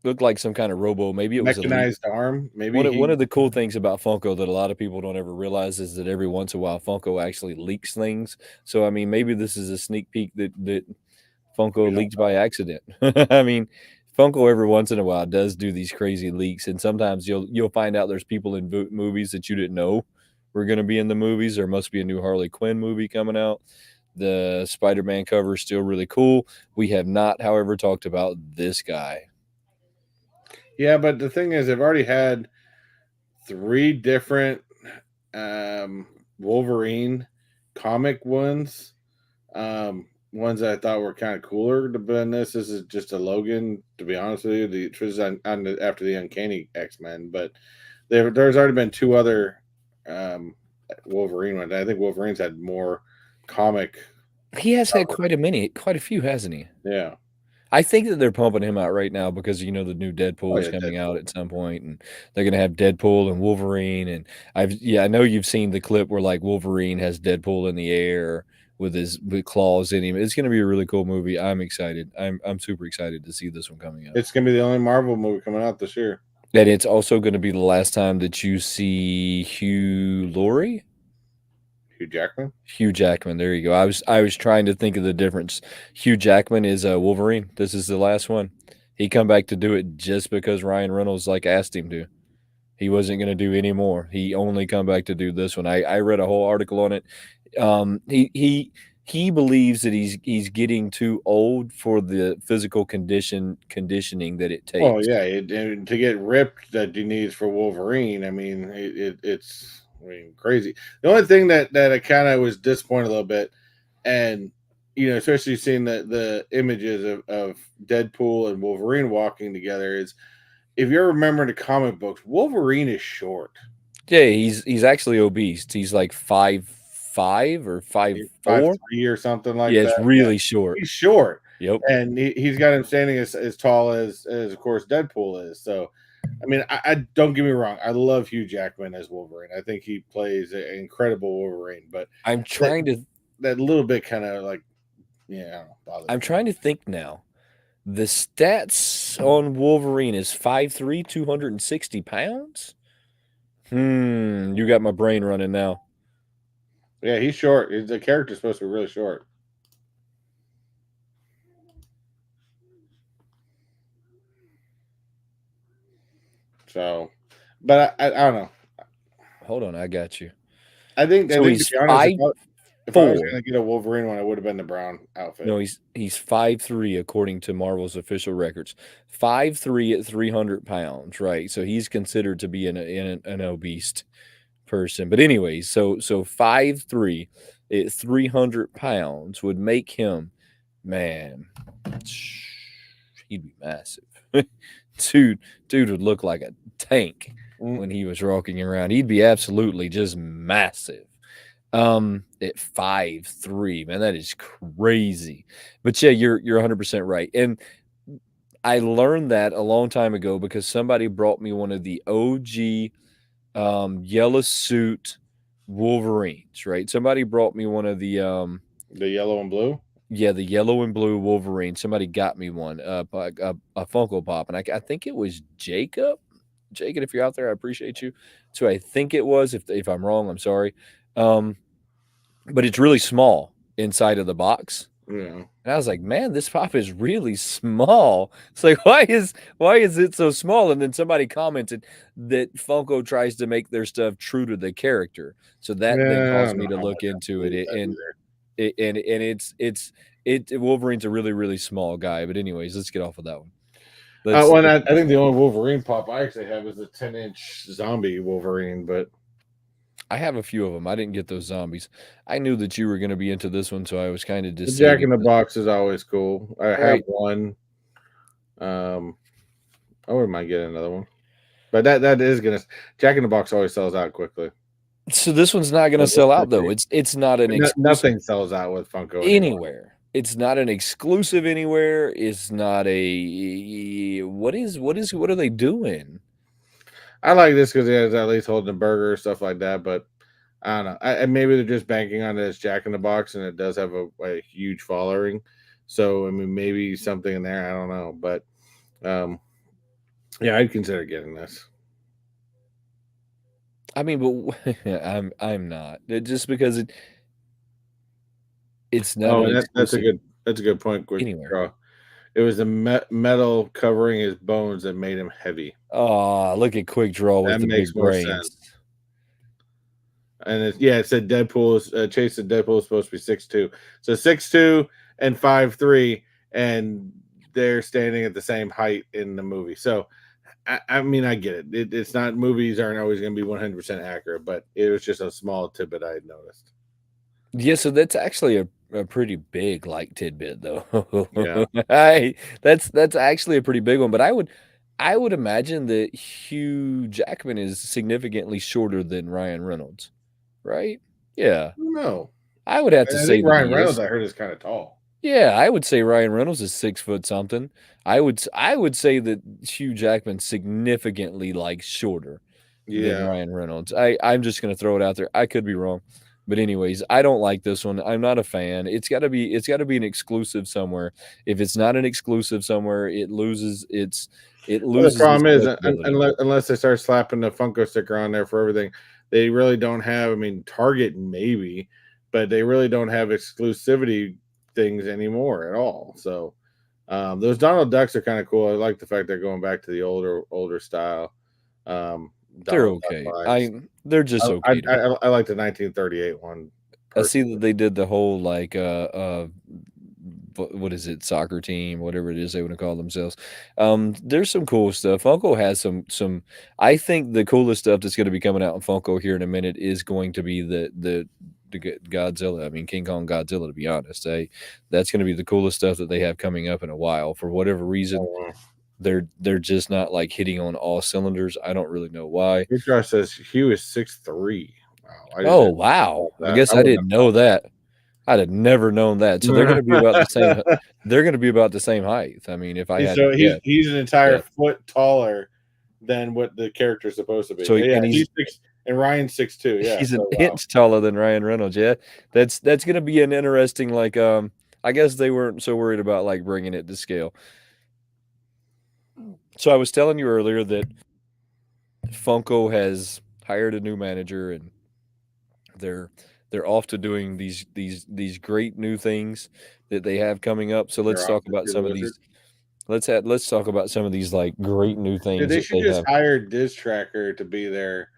looked like some kind of robo. Maybe it was a leak. Mechanized arm. Maybe One he. of the cool things about Funko that a lot of people don't ever realize is that every once in a while Funko actually leaks things. So I mean, maybe this is a sneak peek that We Funko don't leaked by accident. I mean, Funko every once in a while does do these crazy leaks, and sometimes you'll find out there's people in movies that you didn't know were going to be in the movies. There must be a new Harley Quinn movie coming out. The Spider-Man cover is still really cool. We have not, however, talked about this guy. Yeah, but the thing is, I've already had three different Wolverine comic ones. Ones that I thought were kind of cooler than this is just a Logan. To be honest with you, this is after the Uncanny X-Men, but there's already been two other um, Wolverine ones. I think Wolverine's had more comic. He has had quite a few, hasn't he? Yeah. I think that they're pumping him out right now because the new Oh Deadpool is yeah, coming out Deadpool. at some point, and they're gonna have Deadpool and Wolverine. And I know you've seen the clip where like Wolverine has Deadpool in the air with claws in him. It's gonna be a really cool movie. I'm excited. I'm super excited to see this one coming out. It's gonna be the only Marvel movie coming out this year. And it's also gonna be the last time that you see Hugh Laurie. Hugh Jackman. Hugh Jackman. There you go. I was trying to think of the difference. Hugh Jackman is Wolverine. This is the last one. He come back to do it just because Ryan Reynolds like asked him to. He wasn't going to do any more. He only come back to do this one. I read a whole article on it. He believes that he's getting too old for the physical conditioning that it Well, takes. yeah, and to get ripped that he needs for Wolverine, I mean, it's crazy. The only thing that I kind of was disappointed a little bit, and especially seeing the images of Deadpool and Wolverine walking together, is if you ever remember the comic books, Wolverine is short. Yeah, he's actually obese. He's like 5'5" or five He's five four. three or something like Yeah, it's that. Yeah, really short. he's short, Yep. and he's got him standing as tall as of course Deadpool is. So, I mean, I don't get me wrong, I love Hugh Jackman as Wolverine. I think he plays an incredible Wolverine, but I'm that trying to that little bit kind of like bothers I'm me. trying to think now. The stats on Wolverine is 5'3", 260 pounds. You got my brain running now. Yeah, he's short. The character's supposed to be really short. So, but I don't know. Hold on, I got you. I think So to he's be honest, five. If I was 4. gonna get a Wolverine one, it would have been the brown outfit. No, he's 5'3" according to Marvel's official records. 5'3" at 300 pounds, right? So he's considered to be an obese person. But anyways, so 5'3" at 300 pounds would make him, man, he'd be massive. dude would look like a tank when he was rocking around. He'd be absolutely just massive. At 5'3", man, that is crazy. But yeah, you're 100% right. And I learned that a long time ago because somebody brought me one of the OG yellow suit Wolverines, right? Somebody brought me one of the yellow and blue. Yeah, the yellow and blue Wolverine. Somebody got me one, a Funko Pop, and I think it was Jacob. Jacob, if you're out there, I appreciate you. So I think it was. If I'm wrong, I'm sorry. But it's really small inside of the box. Yeah. And I was like, man, this pop is really small. It's like, why is it so small? And then somebody commented that Funko tries to make their stuff true to the character. So that then Yeah, I caused don't me know to how look much I into believe it. that And either. Wolverine's a really, really small guy. But anyways, let's get off of that one. Well, I think the only Wolverine pop I actually have is the 10-inch zombie Wolverine, but I have a few of them. I didn't get those zombies. I knew that you were going to be into this one, so I was kind of the just Jack saving in the this. Box is always cool. I have Right. one. I wouldn't mind getting another one, but that is gonna Jack in the Box always sells out quickly. So this one's not going to So sell this out, could though. be- It's not an exclusive Nothing sells out with Funko anymore. anywhere. It's not an exclusive anywhere. It's not a what are they doing? I like this because it has at least holding a burger stuff like that, but I don't know. And maybe they're just banking on it as Jack in the Box, and it does have a huge following. So I mean, maybe something in there. I don't know, but yeah, I'd consider getting this. I mean, but I'm not. Just because it's not an exclusive that's a good point. Quick anywhere. draw. It was the metal covering his bones that made him heavy. Oh, look at Quick Draw with That the makes big more brains. sense. And it said Deadpool is Chase said Deadpool is supposed to be 6'2". So 6'2" and 5'3", and they're standing at the same height in the movie. So I mean, I get it. It's not, movies aren't always going to be 100% accurate, but it was just a small tidbit I had noticed. Yeah, so that's actually a pretty big like tidbit though. Yeah. That's actually a pretty big one. But I would imagine that Hugh Jackman is significantly shorter than Ryan Reynolds, right? Yeah. No. I would have to I say think that Ryan he Reynolds, is. I heard, is kind of tall. Yeah, I would say Ryan Reynolds is 6 foot something. I would say that Hugh Jackman's significantly like shorter than Yeah. Ryan Reynolds. I'm just gonna throw it out there. I could be wrong. But anyways, I don't like this one. I'm not a fan. It's got to be an exclusive somewhere. If it's not an exclusive somewhere, it loses its Well, the problem is, collectibility. unless they start slapping the Funko sticker on there for everything, they really don't have. I mean, Target maybe, but they really don't have exclusivity things anymore at all. So those Donald Ducks are kind of cool. I like the fact they're going back to the older style. They're Donald Duck okay. lines. They're just okay. I like the 1938 one. I see that they did the whole like what is it, soccer team, whatever it is they want to call themselves. There's some cool stuff. Funko has some. I think the coolest stuff that's going to be coming out in Funko here in a minute is going to be the Godzilla. I mean, King Kong Godzilla. To be honest, that's going to be the coolest stuff that they have coming up in a while. For whatever reason, they're just not like hitting on all cylinders. I don't really know why. Your Josh says Hugh is 6'3". Wow. Oh wow! I guess I didn't know that. I'd have never known that. So they're going to be about the same. They're going to be about the same height. I mean, if I had, so he's an entire foot taller than what the character's supposed to be. So yeah, he's 6, and Ryan's 6'2". Yeah, he's an inch taller than Ryan Reynolds. Yeah, that's going to be an interesting. Like, I guess they weren't so worried about like bringing it to scale. So I was telling you earlier that Funko has hired a new manager and they're off to doing these great new things that they have coming up. So let's talk about some of these. Let's talk about some of these like great new things. They should just hire Diz Tracker to be there.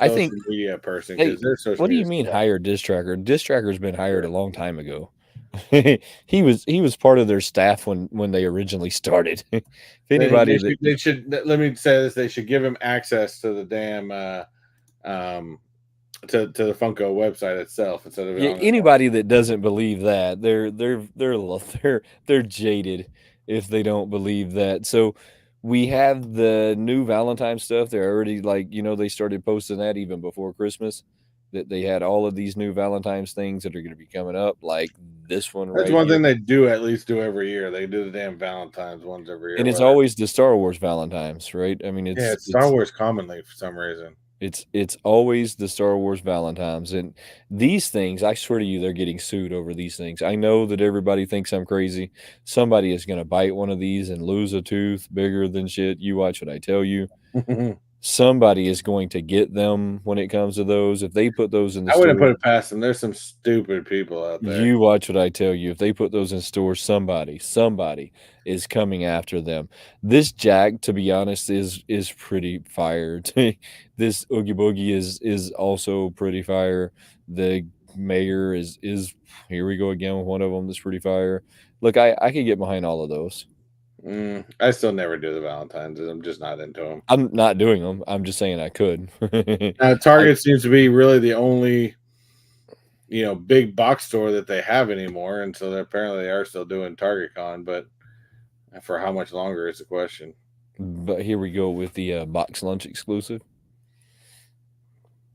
I think social media person they. because their social What do media you is mean crap. hire Diss Tracker? Diss Tracker's been hired a long time ago. He was part of their staff when they originally started. If anybody that They should let me say this. They should give him access to the damn um to the Funko website itself instead of Yeah, on their anybody that doesn't believe that, they're jaded if they don't believe that. So we have the new Valentine stuff. They're already like, they started posting that even before Christmas. That they had all of these new Valentine's things that are going to be coming up, like this one That's right one here. thing they do at least do every year. They do the damn Valentine's ones every year. And it's Whether always the Star Wars Valentine's, right? I mean, yeah, it's it's Star it's Wars commonly for some reason. it's always the Star Wars Valentine's, and these things, I swear to you, they're getting sued over these things. I know that everybody thinks I'm crazy. Somebody is gonna bite one of these and lose a tooth bigger than shit. You watch what I tell you. Somebody is going to get them when it comes to those. If they put those in the I wouldn't store, put it past them. There's some stupid people out there. you watch what I tell you. If they put those in stores, somebody is coming after them. This Jack, to be honest, is pretty fire. This Oogie Boogie is also pretty fire. The mayor is here we go again with one of them that's pretty fire. Look, I could get behind all of those. I still never do the Valentine's. I'm just not into them. I'm not doing them. I'm just saying I could. I Target seems to be really the only big box store that they have anymore, and so apparently they are still doing Target Con, but for how much longer is the question. but here we go with the box lunch exclusive.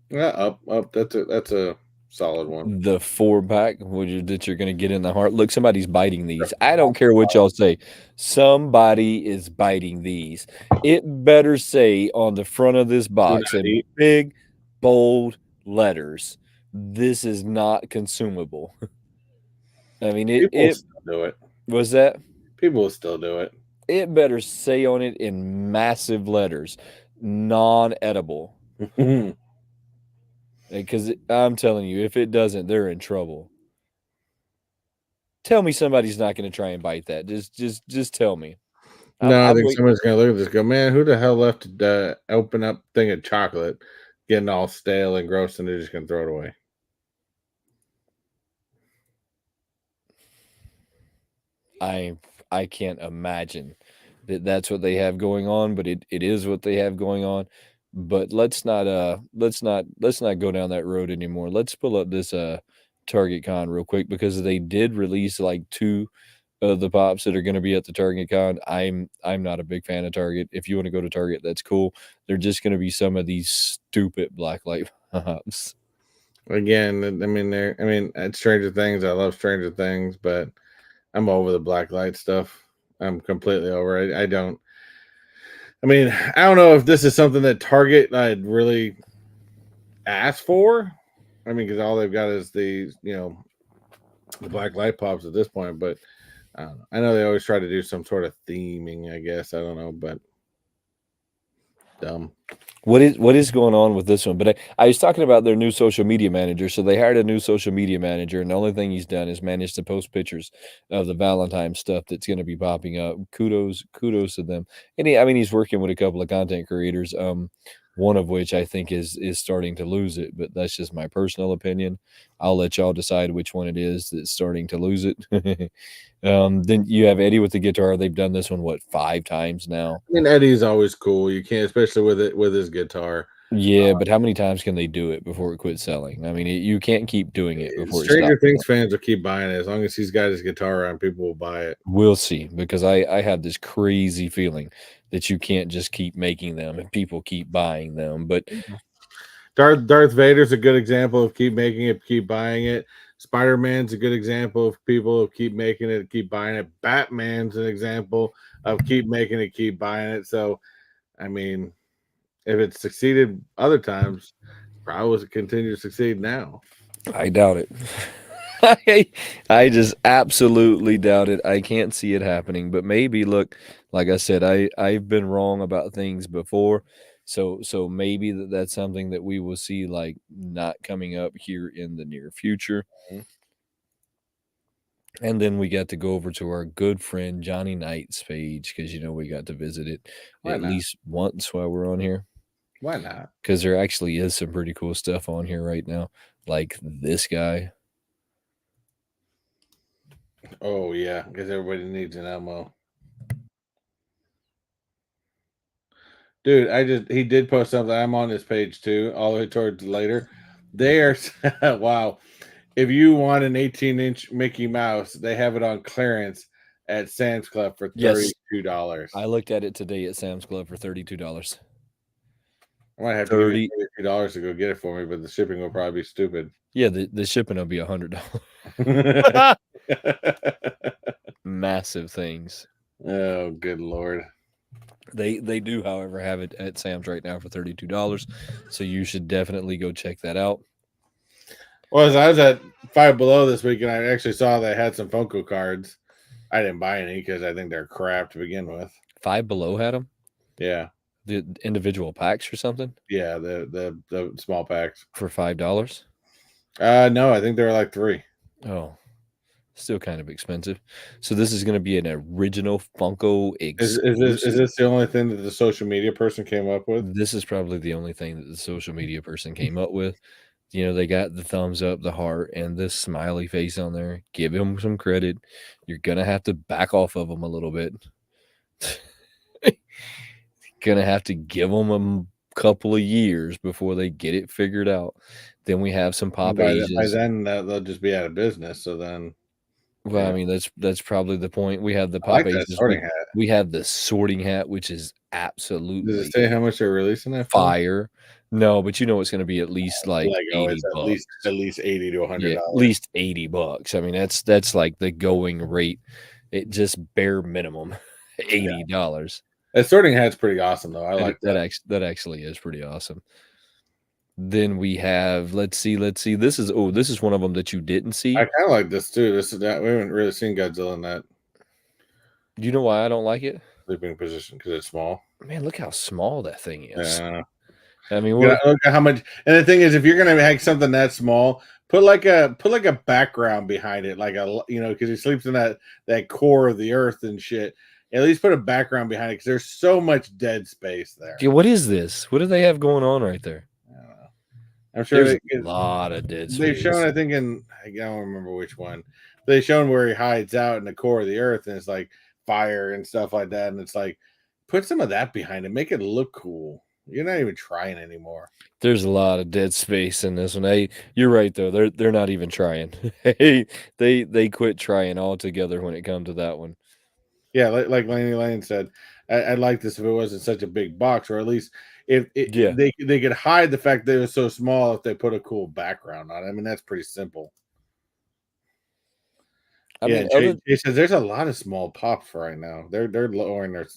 Yeah, up. That's a solid one. The 4-pack that you're gonna get in the heart. Look, somebody's biting these. I don't care what y'all say. Somebody is biting these. It better say on the front of this Do box not in eat. big, bold letters, "This is not consumable." I mean, it People will it still do it. was that People will still do it. it better say on it in massive letters, "Non-edible." Because I'm telling you, if it doesn't, they're in trouble. Tell me somebody's not gonna try and bite that. Just tell me. No, I I'm think waiting. somebody's gonna look at this and go, man, who the hell left the open up thing of chocolate getting all stale and gross and they're just gonna throw it away? I can't imagine that that's what they have going on, but it is what they have going on. But let's not go down that road anymore. Let's pull up this Target Con real quick because they did release like two of the pops that are going to be at the Target Con. I'm not a big fan of Target. If you want to go to Target, that's cool. They're just going to be some of these stupid black light pops. Again, at Stranger Things, I love Stranger Things, but I'm over the black light stuff. I'm completely over it. I don't. I don't know if this is something that Target I'd really ask for. Because all they've got is the black light pops at this point. But I don't know. I know they always try to do some sort of theming. I guess I don't know, but dumb. What is going on with this one? But I was talking about their new social media manager. So they hired a new social media manager, and the only thing he's done is managed to post pictures of the Valentine stuff that's going to be popping up. Kudos to them. And he's working with a couple of content creators. One of which I think is starting to lose it, but that's just my personal opinion. I'll let y'all decide which one it is that's starting to lose it. Then you have Eddie with the guitar. They've done this one what 5 times now. Eddie's always cool. You can't, especially with his guitar. Yeah, but how many times can they do it before it quits selling? I mean, you can't keep doing it before it Stranger stops selling. Things fans will keep buying it as long as he's got his guitar around. People will buy it. We'll see, because I have this crazy feeling that you can't just keep making them and people keep buying them. But Darth Vader's a good example of keep making it, keep buying it. Spider-Man's a good example of people who keep making it, keep buying it. Batman's an example of keep making it, keep buying it. So, I mean, if it succeeded other times, probably will continue to succeed now. I doubt it. I just absolutely doubt it. I can't see it happening, but maybe look, like I said, I've been wrong about things before. So maybe that's something that we will see like not coming up here in the near future. And then we got to go over to our good friend Johnny Knight's page because we got to visit it Why at not? least once while we're on here. Why not? Because there actually is some pretty cool stuff on here right now, like this guy. Oh yeah, because everybody needs an Elmo. Dude, he did post something. I'm on this page too, all the way towards later. They are wow. If you want an 18-inch Mickey Mouse, they have it on clearance at Sam's Club for Yes, $32. I looked at it today at Sam's Club for $32. I might have to give you 30. $32 to go get it for me, but the shipping will probably be stupid. Yeah, the shipping will be $100. Massive things. Oh, good lord. They do, however, have it at Sam's right now for $32. So you should definitely go check that out. Well, as I was at Five Below this week, and I actually saw they had some Funko cards. I didn't buy any because I think they're crap to begin with. Five Below had them, Yeah, the individual packs or something yeah, the small packs. for $5. No, I think they were like 3. Oh, still kind of expensive. So this is going to be an original Funko Is exclusive. this the only thing that the social media person came up with? This is probably the only thing that the social media person came up with. You know, they got the thumbs up, the heart, and this smiley face on there. Give him some credit. You're going to have to back off of them a little bit. Gonna have to give them a couple of years before they get it figured out. Then we have some Pop By Asias. then they'll just be out of business. So then, Well, I mean that's probably the point. We have the I Pop like that Asias. sorting hat. We have the sorting hat, which is Does it absolutely say how much they're releasing that for? fire. No, but you know it's gonna be at least like Lego, it's 80 bucks. at least 80 to Yeah, at $100. least 80 bucks. I mean, that's like the going rate. It just bare minimum $80. That sorting hat's pretty awesome though. I like that. That actually is pretty awesome. Then we have let's see. This is one of them that you didn't see. I kind of like this too. This is that we haven't really seen Godzilla in that Do you know why I don't like it? sleeping position because it's small. Man, look how small that thing is. Yeah. I mean, You look at how much. And the thing is, if you're gonna make something that small, put like a background behind it, like because he sleeps in that core of the earth and shit. At least put a background behind it because there's so much dead space there. yeah, what is this? What do they have going on right there? I don't know. I'm sure There's a lot of dead they've space. shown. I think I don't remember which one. They've shown where he hides out in the core of the earth and it's like fire and stuff like that. And it's like put some of that behind it, make it look cool. You're not even trying anymore. There's a lot of dead space in this one. Hey, you're right though. They're not even trying. Hey, they quit trying altogether when it comes to that one. Yeah, like Laney Lane said, I'd like this if it wasn't such a big box, or at least if Yeah. they could hide the fact that it was so small if they put a cool background on it. I mean, that's pretty simple. I Yeah, mean, other Jay says there's a lot of small pops right now. They're lowering their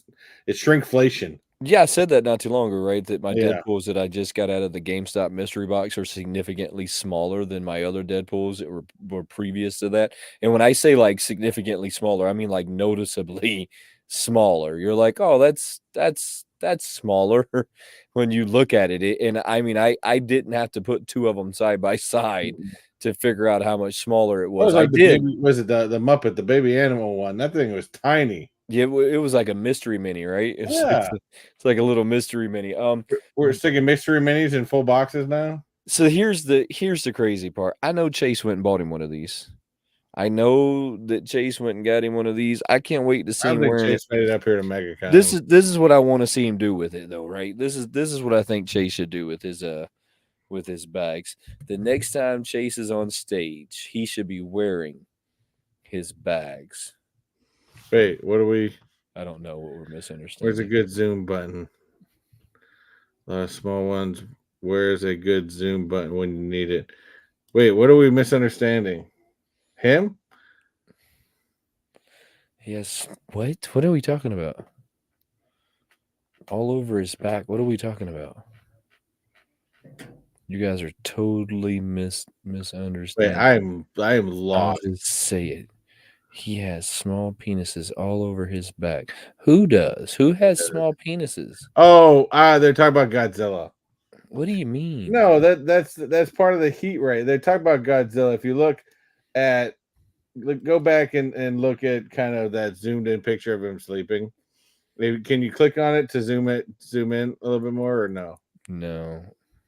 it's shrinkflation. Yeah, I said that not too long ago, right? That my Yeah. Deadpools that I just got out of the GameStop mystery box are significantly smaller than my other Deadpools that were previous to that. And when I say like significantly smaller, I mean like noticeably smaller. You're like, oh, that's smaller when you look at it. And I mean, I didn't have to put two of them side by side to figure out how much smaller it That was. was I like the did. baby, was it the Muppet, the baby animal one? That thing was tiny. Yeah, it was like a mystery mini, right? Yeah. It's like a little mystery mini. We're sticking mystery minis in full boxes now. So here's the crazy part. I know Chase went and bought him one of these. I know that Chase went and got him one of these. I can't wait to see I him don't think wearing it. Chase made it up here to MegaCon. This is what I want to see him do with it though, right? This is what I think Chase should do with his bags. The next time Chase is on stage, he should be wearing his bags. Wait, what are we? I don't know what we're Where's a misunderstanding. good zoom button? Small ones. Where's a good zoom button when you need it? Wait, what are we misunderstanding? Him? Yes. What? What are we talking about? All over his back. What are we talking about? You guys are totally Wait, misunderstanding. I'm I'll lost. just say it. He has small penises all over his back. Who does? Who has small penises? Oh, they're talking about Godzilla. What do you mean? No, that's part of the heat ray. They're talking about Godzilla. If you go back and look at kind of that zoomed in picture of him sleeping. Maybe can you click on it to zoom in a little bit more or no? No,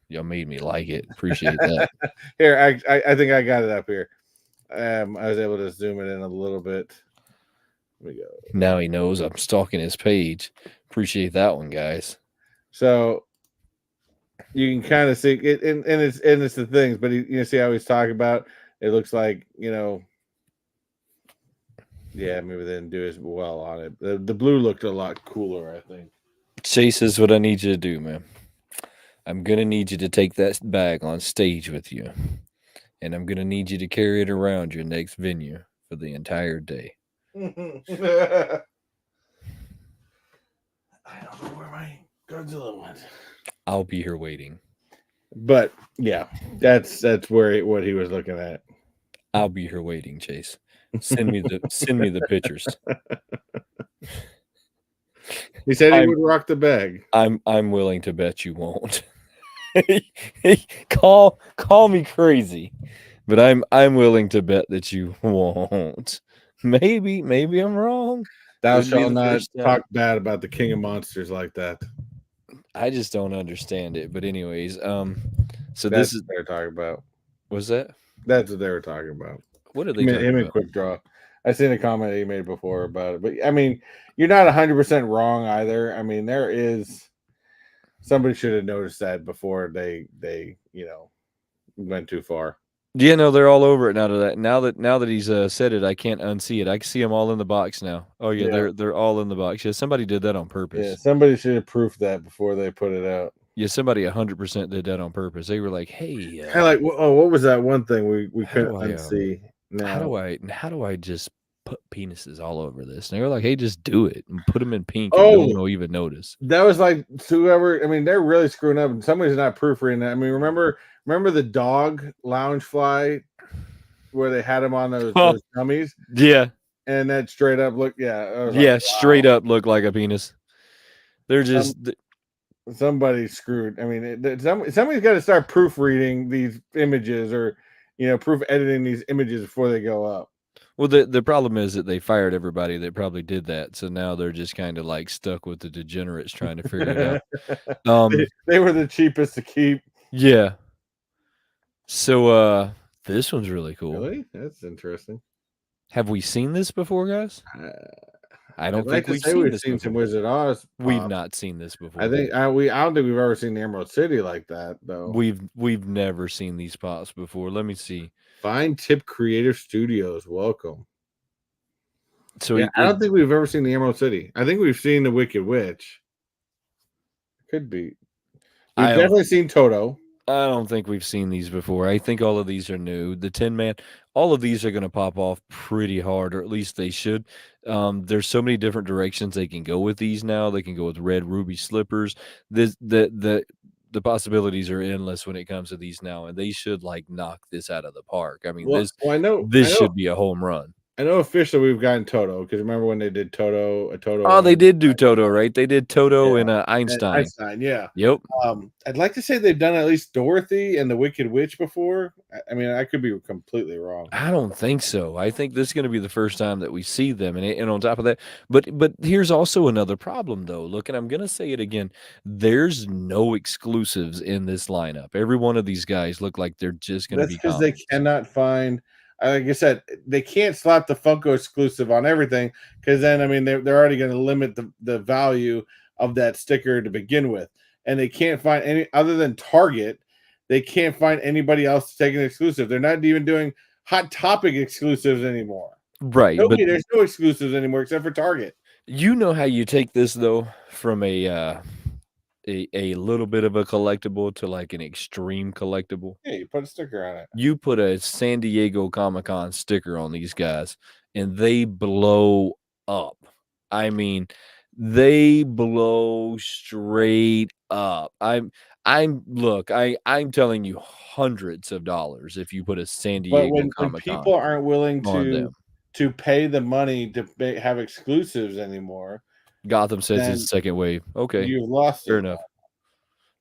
y'all made me like it. Appreciate that. Here, I think I got it up here. I was able to zoom it in a little bit. Let me go. Now he knows I'm stalking his page. Appreciate that one, guys. So you can kind of see it, and it's the things, but you see how he's talking about. It looks like yeah, maybe they didn't do as well on it. The blue looked a lot cooler, I think. Chase, is what I need you to do, man. I'm gonna need you to take that bag on stage with you, and I'm gonna need you to carry it around your next venue for the entire day. I don't know where my Godzilla went. I'll be here waiting. But yeah, that's what he was looking at. I'll be here waiting, Chase. Send me the pictures. He said he I'm would rock the bag. I'm willing to bet you won't. Call me crazy, but I'm willing to bet that you won't. Maybe I'm wrong. Thou Wouldn't be shalt the not first time. talk bad about the king of monsters like that. I just don't understand it. But anyways, so That's this is what they're talking about. was that That's what they were talking about. what are they Him, talking him and about? Quick Draw. I seen a comment he made before about it, but I mean, you're not 100% wrong either. I mean, there is somebody should have noticed that before they went too far. Yeah, no, they're all over it now that he's said it. I can't unsee it. I can see them all in the box now. Oh yeah, Yeah, they're all in the box. Yeah, somebody did that on yeah. purpose. Somebody should have proofed that before they put it out. Yeah, somebody 100% did that on purpose. They were like, "Hey, Kind of like, oh, what was that one thing we how couldn't do I unsee? Now, how do I just put penises all over this?" And they were like, "Hey, just do it and put them in pink, and no one oh, will even notice." that was like whoever. I mean, they're really screwing up, and somebody's not proofreading that. I mean, remember the dog lounge fly where they had him on Oh, those dummies, yeah, and that straight up look. Yeah, I was like, yeah, straight up look like a penis. They're some, just somebody screwed. I mean, somebody's got to start proofreading these images, or proof editing these images before they go up. well. The problem is that they fired everybody that probably did that, so now they're just kind of like stuck with the degenerates trying to figure it out. They were the cheapest to keep. Yeah. So this one's really cool. Really, that's interesting. Have we seen this before, guys? I I'd don't like think to we've say seen we've this seen some before. Wizard of Oz We've pop. not seen this before. I think I don't think we've ever seen the Emerald City like that though. We've never seen these pops before. Let me see. Fine Tip Creative Studios, welcome. So Yeah, I don't think we've ever seen the Emerald City. I think we've seen the Wicked Witch. Could be. We've I definitely seen Toto. don't think we've seen these before. I think all of these are new. The Tin Man, all of these are going to pop off pretty hard, or at least they should. There's so many different directions they can go with these now. They can go with red ruby slippers. The possibilities are endless when it comes to these now, and they should like knock this out of the park. I mean, Well, I know, this should be a home run. I know. Officially, we've gotten Toto because remember when they did Toto, a Toto Oh, they one. did do Toto, right? They did Toto Yeah, and and Einstein. Einstein. Yeah. Yep. I'd like to say they've done at least Dorothy and the Wicked Witch before. I mean, I could be completely wrong. I don't think so. I think this is going to be the first time that we see them, and on top of that, but here's also another problem though. Look, and I'm going to say it again. There's no exclusives in this lineup. Every one of these guys look like they're just going to That's be because they commons. cannot find. Like I said, they can't slap the Funko exclusive on everything because then I mean they're already going to limit the value of that sticker to begin with, and they can't find any other than Target. They can't find anybody else to take an exclusive. They're not even doing Hot Topic exclusives anymore. Right, but There's no exclusives anymore except for Target. you know how you take this though from a little bit of a collectible to like an extreme collectible. Yeah, you put a sticker on it. You put a San Diego Comic-Con sticker on these guys and they blow up. I mean, they blow straight up. I'm telling you hundreds of dollars if you put a San But Diego when Comic-Con people aren't willing on them. to pay the money to have exclusives anymore, Gotham says it's then second wave. Okay, you've lost fair it. enough.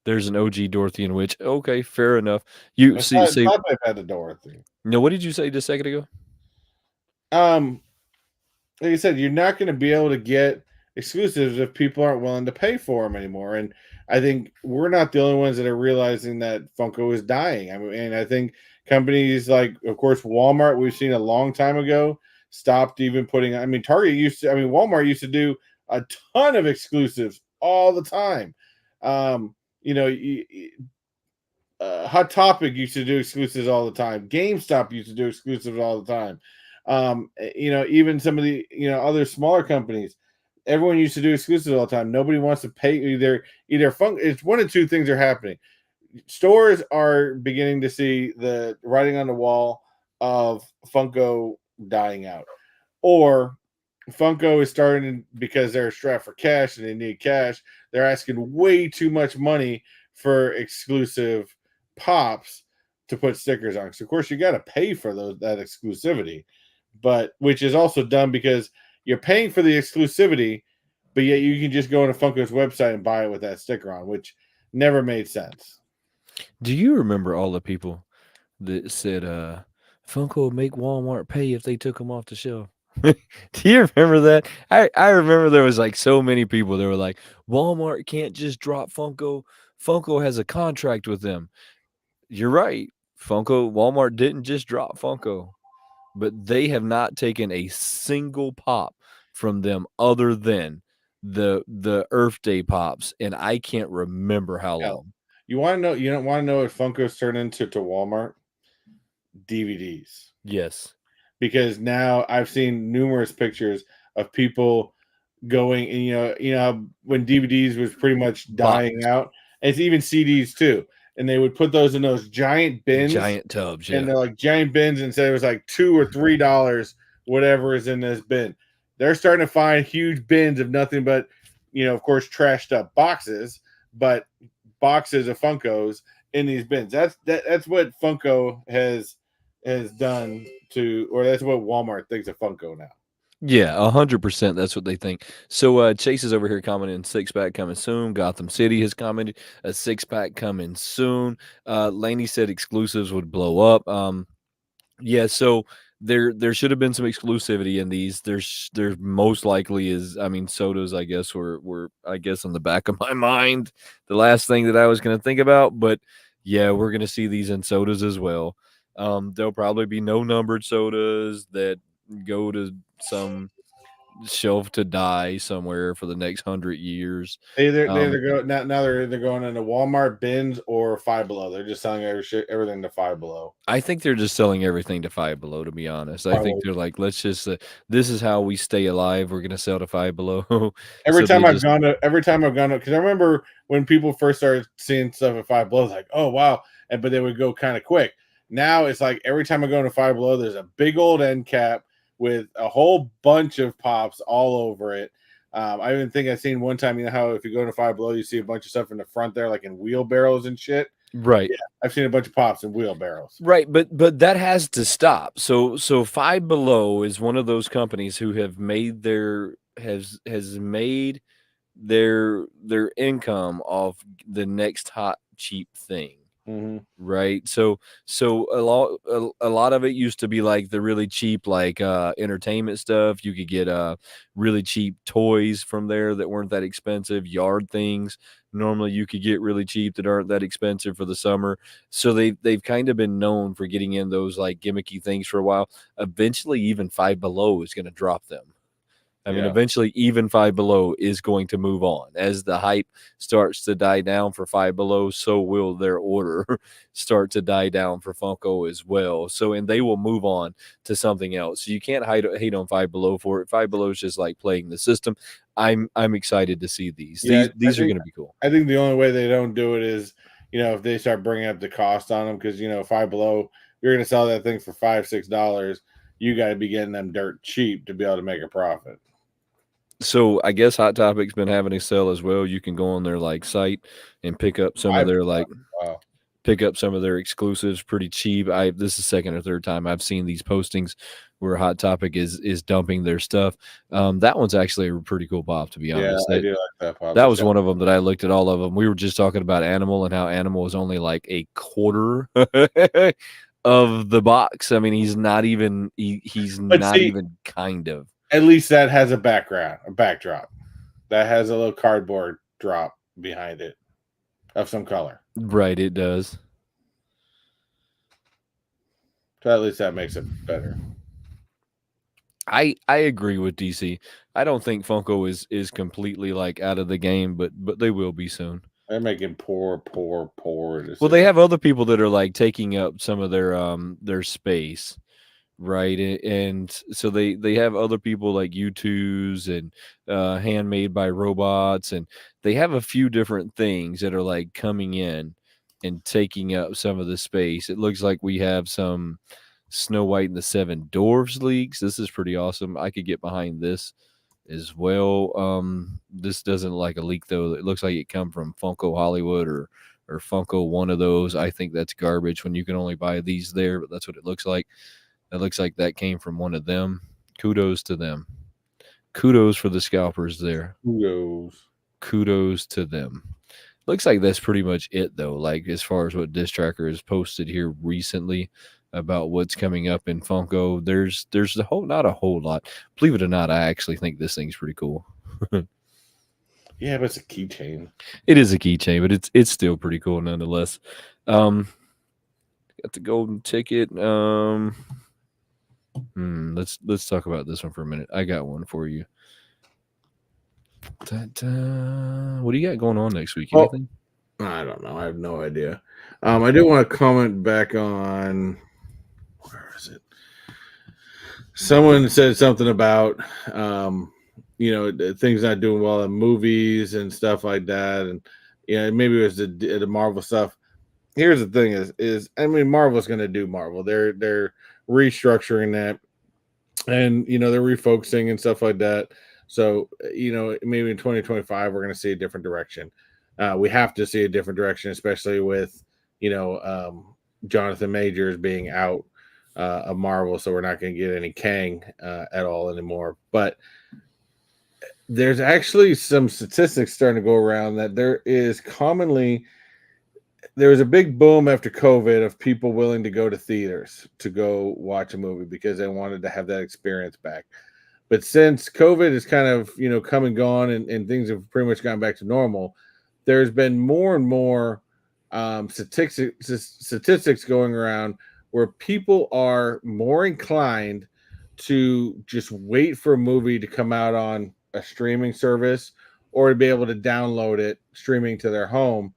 There's an OG Dorothy and Witch. Okay, fair enough. You I see, thought they've had the Dorothy. no, what did you say just a second ago? Um, like I said, you're not going to be able to get exclusives if people aren't willing to pay for them anymore. And I think we're not the only ones that are realizing that Funko is dying. I mean, and I think companies like, of course, Walmart, we've seen a long time ago, stopped even putting. I mean, Target used to. I mean, Walmart used to do a ton of exclusives all the time. You know, Hot Topic used to do exclusives all the time. GameStop used to do exclusives all the time. You know, even some of the other smaller companies, everyone used to do exclusives all the time. Nobody wants to pay either fun. It's one of two things are happening. Stores are beginning to see the writing on the wall of Funko dying out, or Funko is starting because they're strapped for cash and they need cash. They're asking way too much money for exclusive pops to put stickers on. So of course you got to pay for that exclusivity, but which is also done because you're paying for the exclusivity, but yet you can just go on a Funko's website and buy it with that sticker on, which never made sense. Do you remember all the people that said, Funko would make Walmart pay if they took them off the shelf? Do you remember that? I remember there was like so many people that were like, Walmart can't just drop Funko. Funko has a contract with them. You're right. Walmart didn't just drop Funko, but they have not taken a single pop from them other than the Earth Day pops, and I can't remember how Hell, long. you want to know? You don't want to know what Funko's turned into to Walmart? DVDs. Yes. Because now I've seen numerous pictures of people going and when DVDs was pretty much dying Box. out. And it's even CDs too. And they would put those in those giant bins, Giant tubs, and yeah. they're like giant bins, and said it was like $2 or $3, whatever is in this bin. They're starting to find huge bins of nothing but, of course, trashed up boxes, but boxes of Funkos in these bins. That's what Funko has done to, or that's what Walmart thinks of Funko now. Yeah, 100%. That's what they think. So Chase is over here commenting six pack coming soon. Gotham City has commented a six pack coming soon. Laney said exclusives would blow up. Yeah, so there should have been some exclusivity in these. There most likely is. I mean, sodas, I guess, were I guess on the back of my mind. The last thing that I was going to think about, but yeah, we're going to see these in sodas as well. There'll probably be no numbered sodas that go to some shelf to die somewhere for the next 100 years. They Um, either go now they're either going into Walmart bins or Five Below. They're just selling everything to Five Below. I think they're just selling everything to Five Below, to be honest. I think Probably. they're like, let's just, this is how we stay alive. We're gonna sell to Five Below. Every So they time I've just gone to, because I remember when people first started seeing stuff at Five Below, like, oh wow, but they would go kind of quick. Now it's like every time I go to Five Below, there's a big old end cap with a whole bunch of pops all over it. I even think I've seen one time, you know how if you go to Five Below, you see a bunch of stuff in the front there, like in wheelbarrows and shit. right. Yeah, I've seen a bunch of pops in wheelbarrows. Right, but that has to stop. So Five Below is one of those companies who have made their has made their income off the next hot cheap thing. Mm-hmm. Right. So a lot of it used to be like the really cheap like entertainment stuff. You could get really cheap toys from there that weren't that expensive, yard things. Normally you could get really cheap that aren't that expensive for the summer. So they've kind of been known for getting in those like gimmicky things for a while. Eventually even Five Below is going to drop them. I mean, Yeah. eventually, even Five Below is going to move on. As the hype starts to die down for Five Below, so will their order start to die down for Funko as well. So, and they will move on to something else. So you can't hate on Five Below for it. Five Below is just like playing the system. I'm excited to see these. Yeah, These are going to be cool. I think the only way they don't do it is, if they start bringing up the cost on them, because Five Below, you're going to sell that thing for $5-6. You got to be getting them dirt cheap to be able to make a profit. So I guess Hot Topic's been having a sale as well. You can go on their like site and pick up some of their like Wow. pick up some of their exclusives pretty cheap. This is second or third time I've seen these postings where Hot Topic is dumping their stuff. That one's actually a pretty cool pop, to be Yeah, honest. I do like that pop. That was one of them that I looked at all of them. We were just talking about Animal and how Animal is only like a quarter of the box. I mean, he's not even But not see, even kind of. at least that has a background, a backdrop. that has a little cardboard drop behind it of some color. Right, it does. So at least that makes it better. I agree with DC. I don't think Funko is completely like out of the game, but they will be soon. They're making poor Well, they decisions. have other people that are like taking up some of their space, right? And so they have other people like U2s and handmade by robots, and they have a few different things that are like coming in and taking up some of the space. It looks like we have some Snow White and the Seven Dwarfs leaks. This is pretty awesome. I could get behind this as well. This doesn't look like a leak though. It looks like it come from Funko Hollywood or Funko one of those. I think that's garbage when you can only buy these there, but that's what it looks like. It looks like that came from one of them. Kudos to them. Kudos for the scalpers there. Who knows? Kudos to them. Looks like that's pretty much it though. Like as far as what Diss Tracker has posted here recently about what's coming up in Funko, there's a whole not a whole lot. Believe it or not, I actually think this thing's pretty cool. Yeah, but it's a keychain. It is a keychain, but it's still pretty cool nonetheless. Got the golden ticket. Let's talk about this one for a minute. I got one for you. What do you got going on next week? Oh, Anything? I don't know. I have no idea. I do want to comment back on where is it? Someone said something about things not doing well in movies and stuff like that, and maybe it was the Marvel stuff. Here's the thing: is I mean, Marvel's going to do Marvel. They're restructuring that, and they're refocusing and stuff like that. So maybe in 2025 we're going to see a different direction. We have to see a different direction, especially with Jonathan Majors being out of Marvel, so we're not going to get any Kang at all anymore. But there's actually some statistics starting to go around that there was a big boom after COVID of people willing to go to theaters to go watch a movie because they wanted to have that experience back. But since COVID is kind of come and gone, and things have pretty much gone back to normal, there's been more and more statistics going around where people are more inclined to just wait for a movie to come out on a streaming service or to be able to download it streaming to their home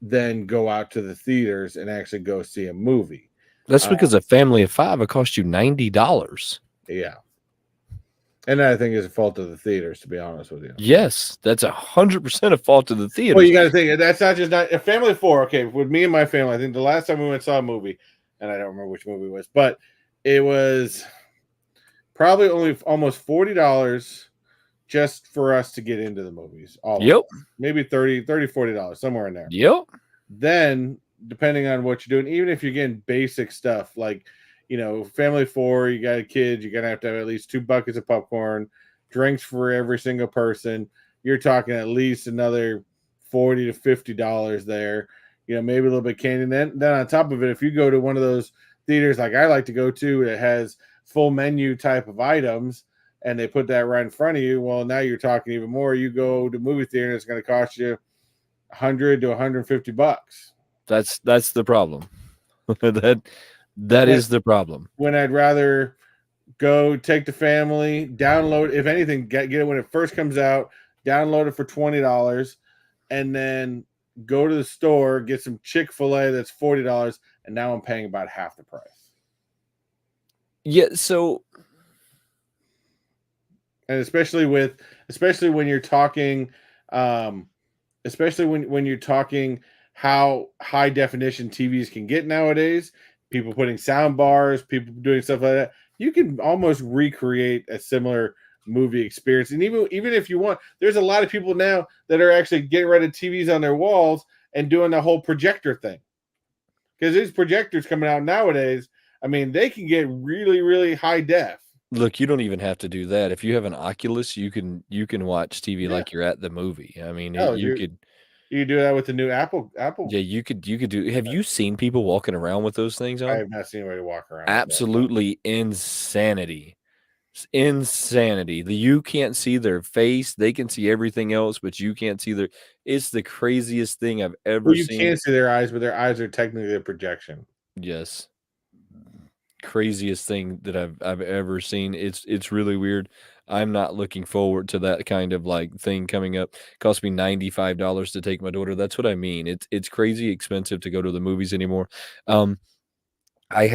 than go out to the theaters and actually go see a movie. That's because a family of 5 it cost you $90. Yeah. And I think it's a fault of the theaters, to be honest with you. Yes, that's 100% a fault of the theaters. Well, you got to think that's not a family of 4. Okay, with me and my family, I think the last time we went and saw a movie, and I don't remember which movie it was, but it was probably only almost $40 just for us to get into the movies. Yep. Maybe $40, somewhere in there. Yep. Then, depending on what you're doing, even if you're getting basic stuff like, family of 4, you got a kid, you're going to have at least 2 buckets of popcorn, drinks for every single person. You're talking at least another $40 to $50 there. Maybe a little bit candy. And then on top of it, if you go to one of those theaters like I like to go to that has full menu type of items, and they put that right in front of you, well, now you're talking even more. You go to movie theater, it's going to cost you $100 to $150. That's the problem. that is the problem. When I'd rather go take the family, download, if anything, get it when it first comes out, download it for $20, and then go to the store, get some Chick-fil-A that's $40, and now I'm paying about half the price. Yeah, so and especially when you're talking especially when you're talking how high definition TVs can get nowadays, people putting sound bars, people doing stuff like that, you can almost recreate a similar movie experience. And even if you want, there's a lot of people now that are actually getting rid of TVs on their walls and doing the whole projector thing, because these projectors coming out nowadays, I mean, they can get really, really high def. Look, you don't even have to do that. If you have an Oculus, you can watch TV like you're at the movie. I mean, you could do that with the new Apple. Yeah, you could do. Have you seen people walking around with those things on? I have not seen anybody walk around. Absolutely insanity. It's insanity. You can't see their face. They can see everything else, but you can't see their. It's the craziest thing I've ever Well, you seen. can't see their eyes, but their eyes are technically a projection. Yes, craziest thing that I've ever seen. It's really weird. I'm not looking forward to that kind of like thing coming up. Cost me $95 to take my daughter. That's what I mean. It's crazy expensive to go to the movies anymore. Um, I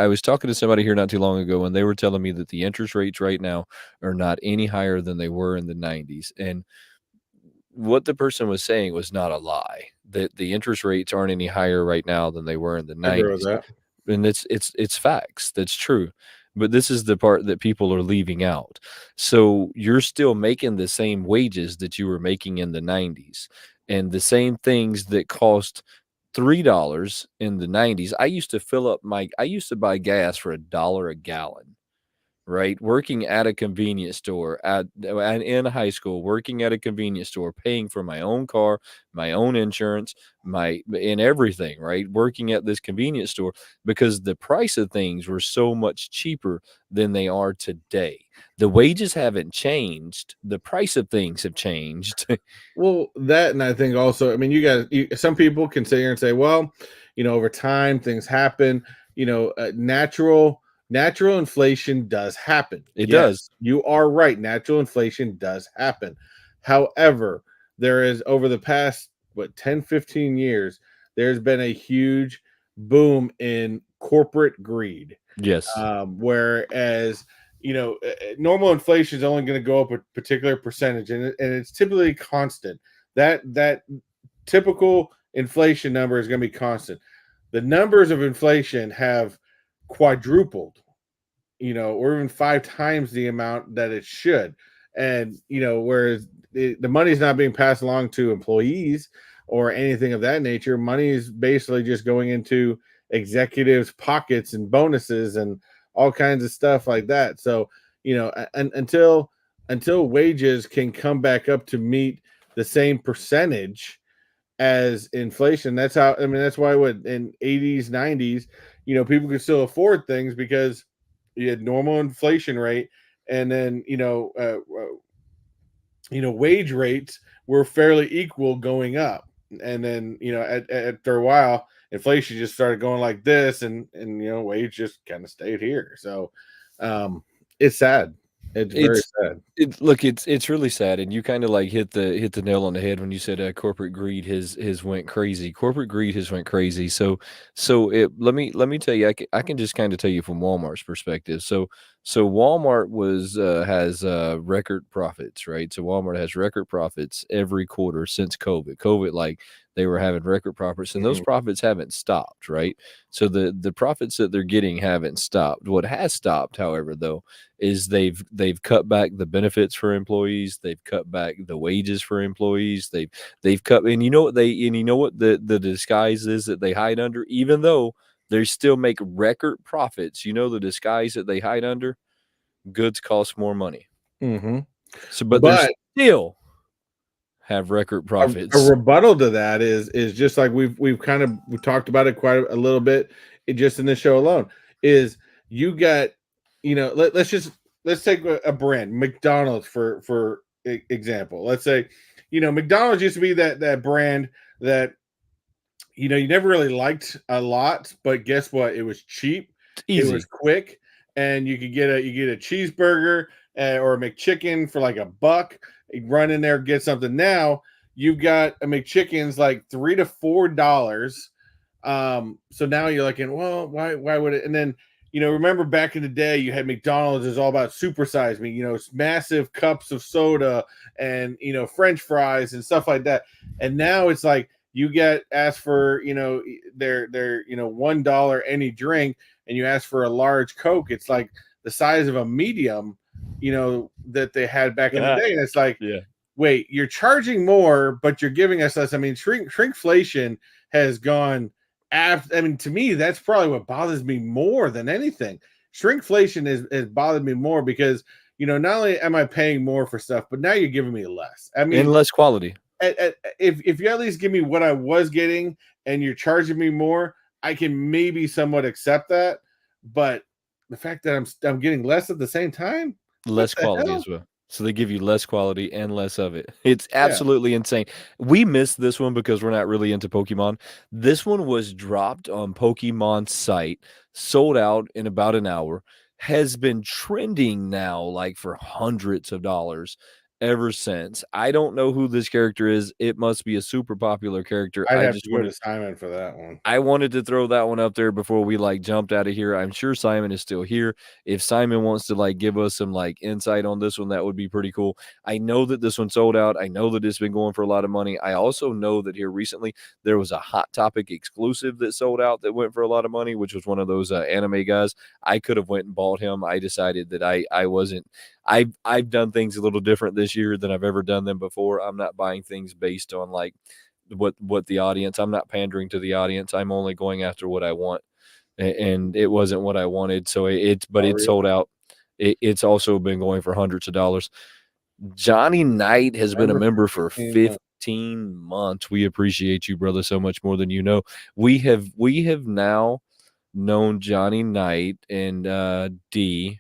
was talking to somebody here not too long ago, and they were telling me that the interest rates right now are not any higher than they were in the 90s. And what the person was saying was not a lie. That the interest rates aren't any higher right now than they were in the I agree with 90s. that. And it's facts. That's true. But this is the part that people are leaving out. So you're still making the same wages that you were making in the 90s, and the same things that cost $3 in the 90s. I used to buy gas for $1 a gallon, right? Working at a convenience store in high school, working at a convenience store, paying for my own car, my own insurance, my and everything, right? Working at this convenience store because the price of things were so much cheaper than they are today. The wages haven't changed, the price of things have changed. Well, that, and I think also, I mean, some people can sit here and say, well, over time things happen. Natural inflation does happen. It does. Yes, you are right. Natural inflation does happen. However, there is, over the past, 10-15 years, there's been a huge boom in corporate greed. Yes. Whereas, normal inflation is only going to go up a particular percentage, and it's typically constant. That typical inflation number is going to be constant. The numbers of inflation have quadrupled, or even 5 times the amount that it should. And, whereas the money's not being passed along to employees or anything of that nature, money is basically just going into executives' pockets and bonuses and all kinds of stuff like that. So, until wages can come back up to meet the same percentage as inflation. That's why what in 80s, 90s, people could still afford things because you had normal inflation rate, and then wage rates were fairly equal going up. And then, after a while, inflation just started going like this, and wage just kind of stayed here. So it's sad. It's very It's sad. look, it's really sad, and you kinda, like, hit the nail on the head when you said, corporate greed has went crazy. Corporate greed has went crazy. Let me tell you, I can just kinda tell you from Walmart's perspective. So Walmart has, record profits, right? So Walmart has record profits every quarter since COVID. COVID, like, they were having record profits, and those Mhm. profits haven't stopped, right? So the profits that they're getting haven't stopped. What has stopped, however, though, is they've cut back the benefits for employees, they've cut back the wages for employees, they've cut, and you know what the disguise is that they hide under, even though they still make record profits. You know the disguise that they hide under? Goods cost more money. Mhm. So but they're But still have record a profits. rebuttal to that is just like we talked about it quite a little bit, just in this show alone, is you got, let's take a brand, McDonald's, for example. Let's say, McDonald's used to be that brand that, you never really liked a lot, but guess what? It was cheap, It's it was easy. quick, and you get a cheeseburger, or a McChicken for like $1. You run in there, get something. Now you've got a McChicken's like $3 to $4. So now you're like, well, why would it? And then, remember back in the day, you had McDonald's is all about supersize me, massive cups of soda and French fries and stuff like that. And now it's like you get asked for, their $1 any drink, and you ask for a large Coke. It's like the size of a medium, that they had back in the Ah, day. And it's like, yeah. wait, you're charging more, but you're giving us less. I mean, shrinkflation has gone after. I mean, to me, that's probably what bothers me more than anything. Shrinkflation has bothered me more because, not only am I paying more for stuff, but now you're giving me less. I And mean, less quality. if you at least give me what I was getting and you're charging me more, I can maybe somewhat accept that. But the fact that I'm getting less at the same time. What Less the quality hell? as well. So they give you less quality and less of it. It's Yeah, absolutely insane. We missed this one because we're not really into Pokemon. This one was dropped on Pokemon's site, sold out in about an hour, has been trending now like for hundreds of dollars ever since. I don't know who this character is. It must be a super popular character. I'd have to go to Simon for that one. I wanted to throw that one up there before we like jumped out of here. I'm sure Simon is still here. If Simon wants to like give us some like insight on this one, that would be pretty cool. I know that this one sold out. I know that it's been going for a lot of money. I also know that here recently there was a Hot Topic exclusive that sold out that went for a lot of money, which was one of those anime guys. I could have went and bought him. I decided that I wasn't. I've done things a little different this year than I've ever done them before. I'm not buying things based on like what the audience. I'm not pandering to the audience. I'm only going after what I want, and it wasn't what I wanted. So but Oh, it's really? sold out. It's also been going for hundreds of dollars. Johnny Knight has been a Member for member for 15 months. 15 months. We appreciate you, brother, so much more than you know. We have now known Johnny Knight and D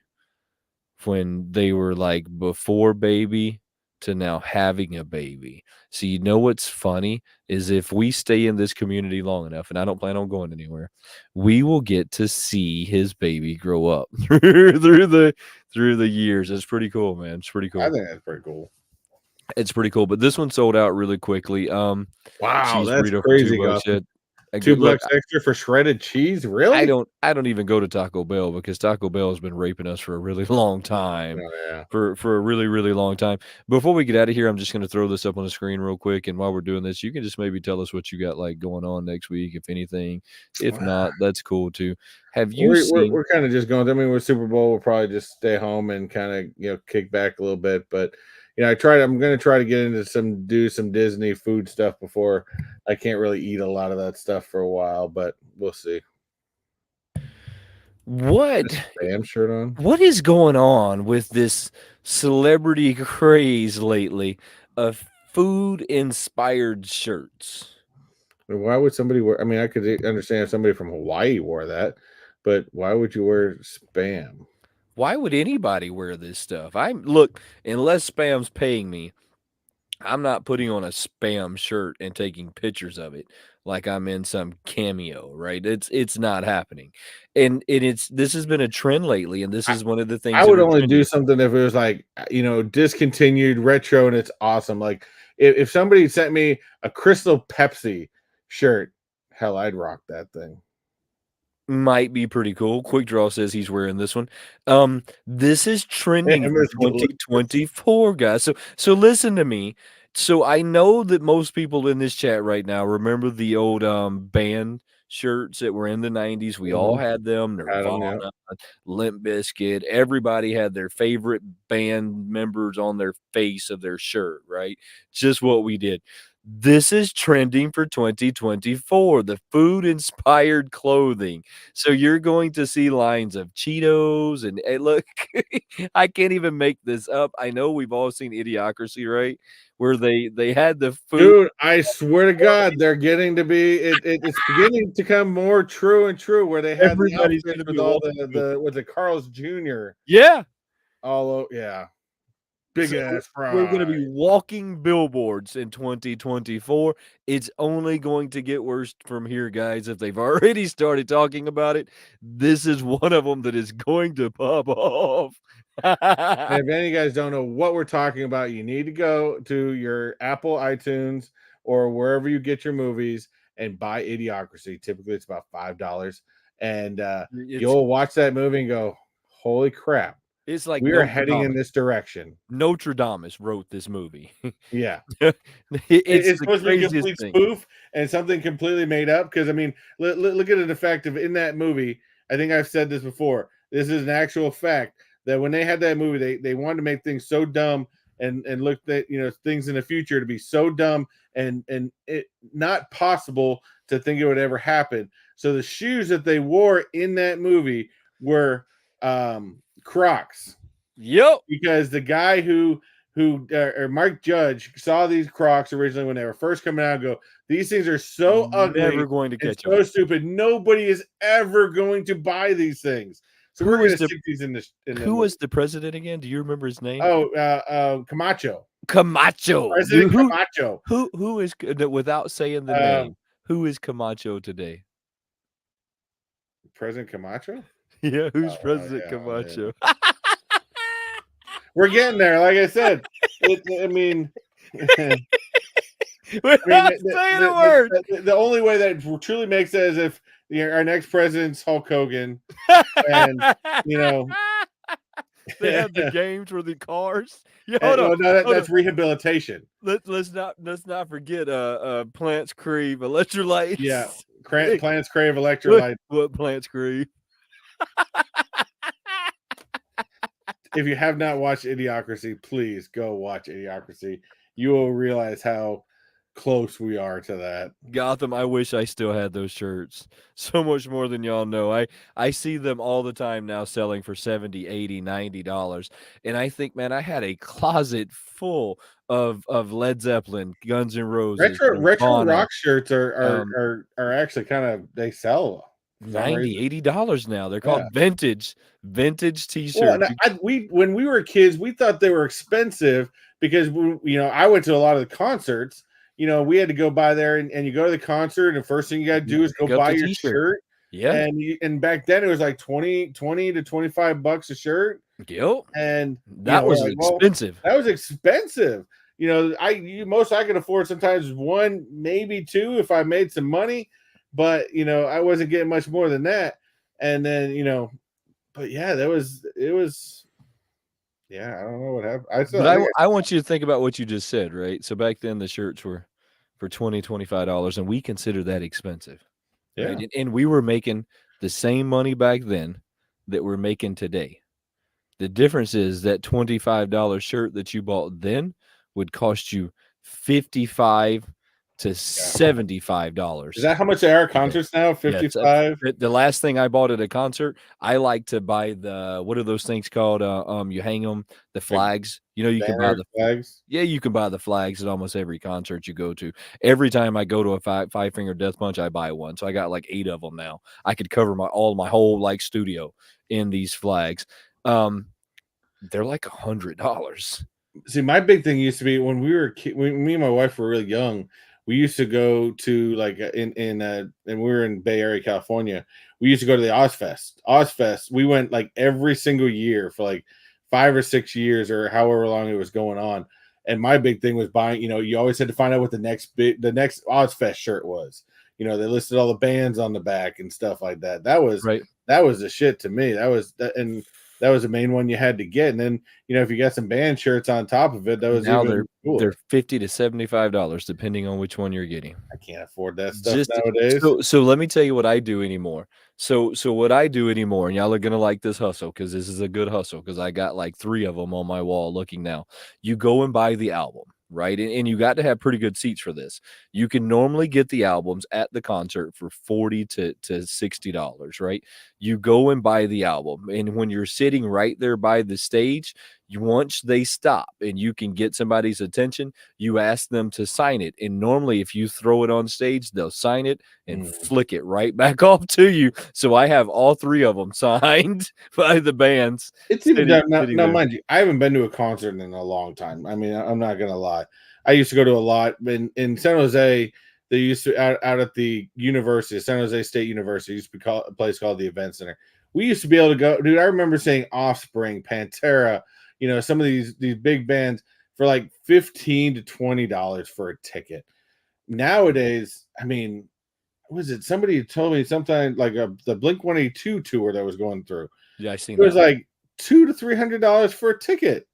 when they were like before baby to now having a baby. So you know what's funny is if we stay in this community long enough, and I don't plan on going anywhere, we will get to see his baby grow up through the years. It's pretty cool, man. It's pretty I cool. think that's pretty cool. It's pretty cool. But this one sold out really quickly. Wow, Cheese that's burrito for crazy, $2. Austin. Yeah. Look, $2 extra for shredded cheese? I Really? don't I don't even go to Taco Bell because Taco Bell has been raping us for a really long time. Oh, yeah. For a really, really long time. Before we get out of here, I'm just gonna throw this up on the screen real quick, and while we're doing this, you can just maybe tell us what you got, like, going on next week, if anything. If not, that's cool too. Have you seen We're kind of just going. I mean, with Super Bowl, we'll probably just stay home and kind of kick back a little bit. But I'm going to try to get into do some Disney food stuff before. I can't really eat a lot of that stuff for a while, but we'll see. what This Spam shirt on. what is going on with this celebrity craze lately of food-inspired shirts? I mean, why would somebody wear? I mean, I could understand if somebody from Hawaii wore that, but why would you wear Spam? Why would anybody wear this stuff? Look, unless Spam's paying me, I'm not putting on a Spam shirt and taking pictures of it like I'm in some cameo, right? It's not happening. And this has been a trend lately, and this is one of the I things that would are only do trending. something if it was like, discontinued retro and it's awesome. Like if somebody sent me a Crystal Pepsi shirt, hell, I'd rock that thing. Might be pretty cool. Quick Draw says he's wearing this one. This is trending Damn, for it's delicious. 2024, guys. So listen to me. So I know that most people in this chat right now remember the old band shirts that were in the 90s. We all Mhm. had them. Had 'em, Nirvana, yeah. Limp Bizkit. Everybody had their favorite band members on their face of their shirt, right? Just what we did. This is trending for 2024, the food inspired clothing. So you're going to see lines of Cheetos and hey, look, I can't even make this up. I know we've all seen Idiocracy, right? Where they had the food. Dude, I swear to God, they're getting to be it's beginning to come more true and true where they had the Everybody's outfits gonna be with all walking billboards. the Carl's Jr. Yeah. Yeah. Big So ass we're gonna fry. be walking billboards in 2024. It's only going to get worse from here, guys. If they've already started talking about it, this is one of them that is going to pop off. And if any of you guys don't know what we're talking about, you need to go to your Apple iTunes or wherever you get your movies and buy Idiocracy. Typically, it's about $5, and It's you'll watch that movie and go, "Holy crap, it's like we are Notre heading Dame. in this direction." Notre Dame wrote this movie. Yeah, It's it's the supposed to be a craziest complete thing. spoof and something completely made up. Because I mean, look at the fact of in that movie. I think I've said this before. This is an actual fact that when they had that movie, they wanted to make things so dumb and looked at things in the future to be so dumb and it not possible to think it would ever happen. So the shoes that they wore in that movie were Crocs Yep. because the guy who or Mike Judge saw these Crocs originally when they were first coming out and go, these things are so ugly Never going to and catch so on. stupid. Nobody is ever going to buy these things. So Who we're was gonna the stick these in the who movie. was the president again? Do you remember his name? Oh, Camacho, Camacho. President Camacho. Who is without saying the Um, name? Who is Camacho today? President Camacho. Yeah, who's Oh, President yeah. Camacho? We're getting there. Like I said, I mean, I mean, Without saying a word. the only way that truly makes sense is if our next president's Hulk Hogan, and you know, They have the games for the cars. Yeah, hold and, on, well, no, hold on. that's rehabilitation. Let's not forget Plants Creve Yeah, electrolytes. Plants crave what electrolyte. what Plants Creve? If you have not watched Idiocracy, please go watch Idiocracy. You will realize how close we are to that. Gotham, I wish I still had those shirts. So much more than y'all know. I see them all the time now selling for 70, 80, $90. And I think, man, I had a closet full of Led Zeppelin, Guns N' Roses, Retro Nirvana. rock shirts Um, are actually kind of, they sell for some 90, reason. $80 now. They're Yeah. called vintage Well, t-shirts. and we when we were kids, we thought they were expensive because I went to a lot of the concerts. We had to go by there, and you go to the concert, and the first thing you got to You do is go pick up buy the your t-shirt. shirt. Yeah. And back then it was like 20 to $25 a shirt. Yep. And That we're was like, well, expensive. that was expensive. Most I could afford sometimes one, maybe two if I made some money, but I wasn't getting much more than that. And then, but yeah, it was, yeah, I don't know what happened. But I think I want you to think about what you just said, right? So back then the shirts were for $20, $25, and we consider that expensive, right? yeah. And we were making the same money back then that we're making today. The difference is that $25 shirt that you bought then would cost you 55 to Yeah. $75 Is that how much they are today. concerts now? Yeah, 55? the last thing I bought at a concert, I like to buy what are those things called? You hang them, the Like flags. You can buy banners, flags? you can buy the flags at almost every concert you go to. Every time I go to a five finger death punch, I buy one. So I got like 8 of them now. I could cover my whole like studio in these flags. They're like $100. See, my big thing used to be when when me and my wife were really young, we used to go to like and we were in Bay Area, California. We used to go to the Ozfest. Ozfest, we went like every single year for like 5 or 6 years or however long it was going on. And my big thing was buying, you always had to find out what the next Ozfest shirt was. They listed all the bands on the back and stuff like that. Right. That was the shit to me. And that was the main one you had to get. And then, if you got some band shirts on top of it, that was Now even they're cooler. $50 to $75 depending on which one you're getting. I can't afford that stuff Just nowadays. so let me tell you what I do anymore. So what I do anymore, and y'all are gonna like this hustle because this is a good hustle because I got like 3 of them on my wall looking now. You go and buy the album, right? And you got to have pretty good seats for this. You can normally get the albums at the concert for $40 to $60, right? You go and buy the album, and when you're sitting right there by the stage, once they stop and you can get somebody's attention, you ask them to sign it. And normally, if you throw it on stage, they'll sign it and flick it right back off to you. So I have all 3 of them signed by the bands. It's even done now, Sitting there. mind you, I haven't been to a concert in a long time. I mean, I'm not gonna lie. I used to go to a lot in San Jose. They used to out at the university, San Jose State University, used to be called a place called the Event Center. We used to be able to go, dude. I remember seeing Offspring, Pantera, some of these big bands for like $15 to $20 for a ticket. Nowadays, I mean, was it somebody told me sometime like the Blink 182 tour that was going through? Yeah, I seen It was that. like $200 to $300 for a ticket.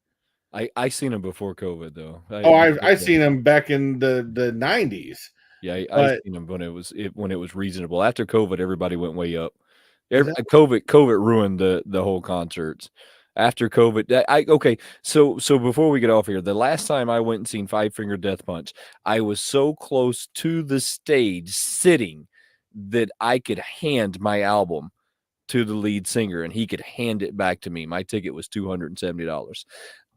I seen them before COVID though. Oh, I seen them back in the 90s. Yeah, I But seen them when it was reasonable. After COVID, everybody went way up. is that COVID ruined the whole concerts. After COVID, okay. So before we get off here, the last time I went and seen Five Finger Death Punch, I was so close to the stage sitting that I could hand my album to the lead singer and he could hand it back to me. My ticket was $270.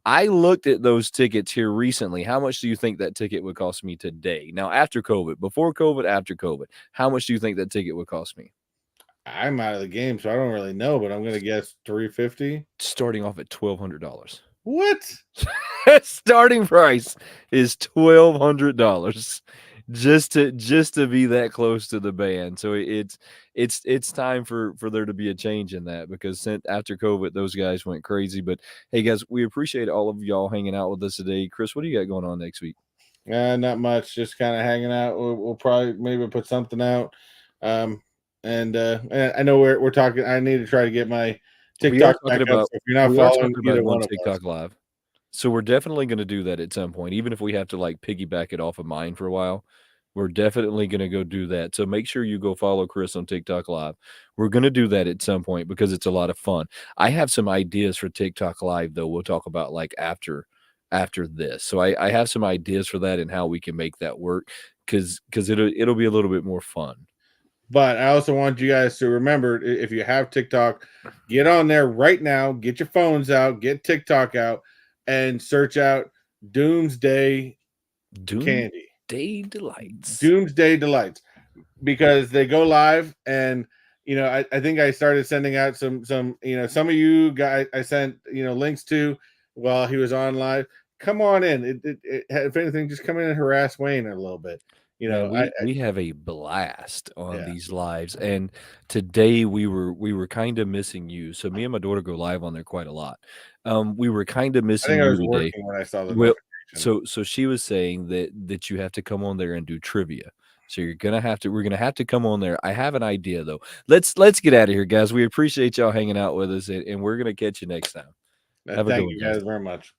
I looked at those tickets here recently. How much do you think that ticket would cost me today? Now, after COVID, before COVID, after COVID, how much do you think that ticket would cost me? I'm out of the game, so I don't really know, but I'm gonna guess $350. Starting off at $1,200. What? Starting price is $1,200 just to be that close to the band. So it's time for there to be a change in that, because after COVID, those guys went crazy. But hey, guys, we appreciate all of y'all hanging out with us today. Chris, what do you got going on next week? Not much. Just kind of hanging out. We'll probably maybe put something out. And I know we're talking. I need to try to get my We are TikTok back talking up. about So if you're not we are following talking about either going one of us, TikTok live. So we're definitely going to do that at some point, even if we have to like piggyback it off of mine for a while. We're definitely going to go do that. So make sure you go follow Chris on TikTok Live. We're going to do that at some point because it's a lot of fun. I have some ideas for TikTok Live, though. We'll talk about like after this. So I have some ideas for that and how we can make that work, because it'll be a little bit more fun. but I also want you guys to remember, if you have TikTok, get on there right now. Get your phones out. Get TikTok out, and search out Doomsday Candy. Doomsday Delights. Doomsday Delights, because they go live, and I think I started sending out some some of you guys I sent links to while he was on live. Come on in. If anything, just come in and harass Wayne a little bit. Man, we have a blast on Yeah. these lives, and today we were kind of missing you. So me and my daughter go live on there quite a lot. We were kind of I missing think I you was today. working when I saw the Well, notification. so she was saying that you have to come on there and do trivia. So we're gonna have to come on there. I have an idea though. Let's get out of here, guys. We appreciate y'all hanging out with us, and we're gonna catch you next time. Have a good Thank one, you guys. guys very much.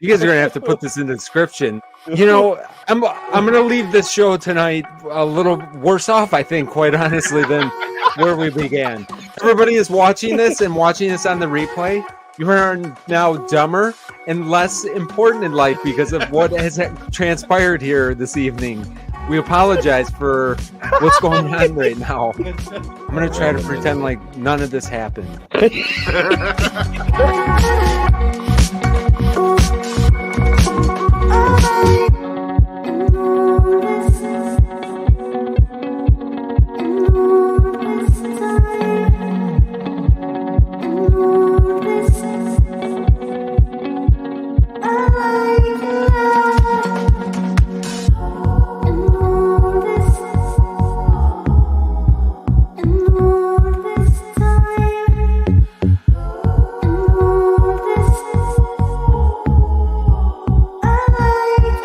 You guys are gonna have to put this in the description. I'm gonna leave this show tonight a little worse off, I think, quite honestly, than where we began. Everybody is watching this and watching this on the replay. You are now dumber and less important in life because of what has transpired here this evening. We apologize for what's going on right now. I'm gonna try to pretend like none of this happened.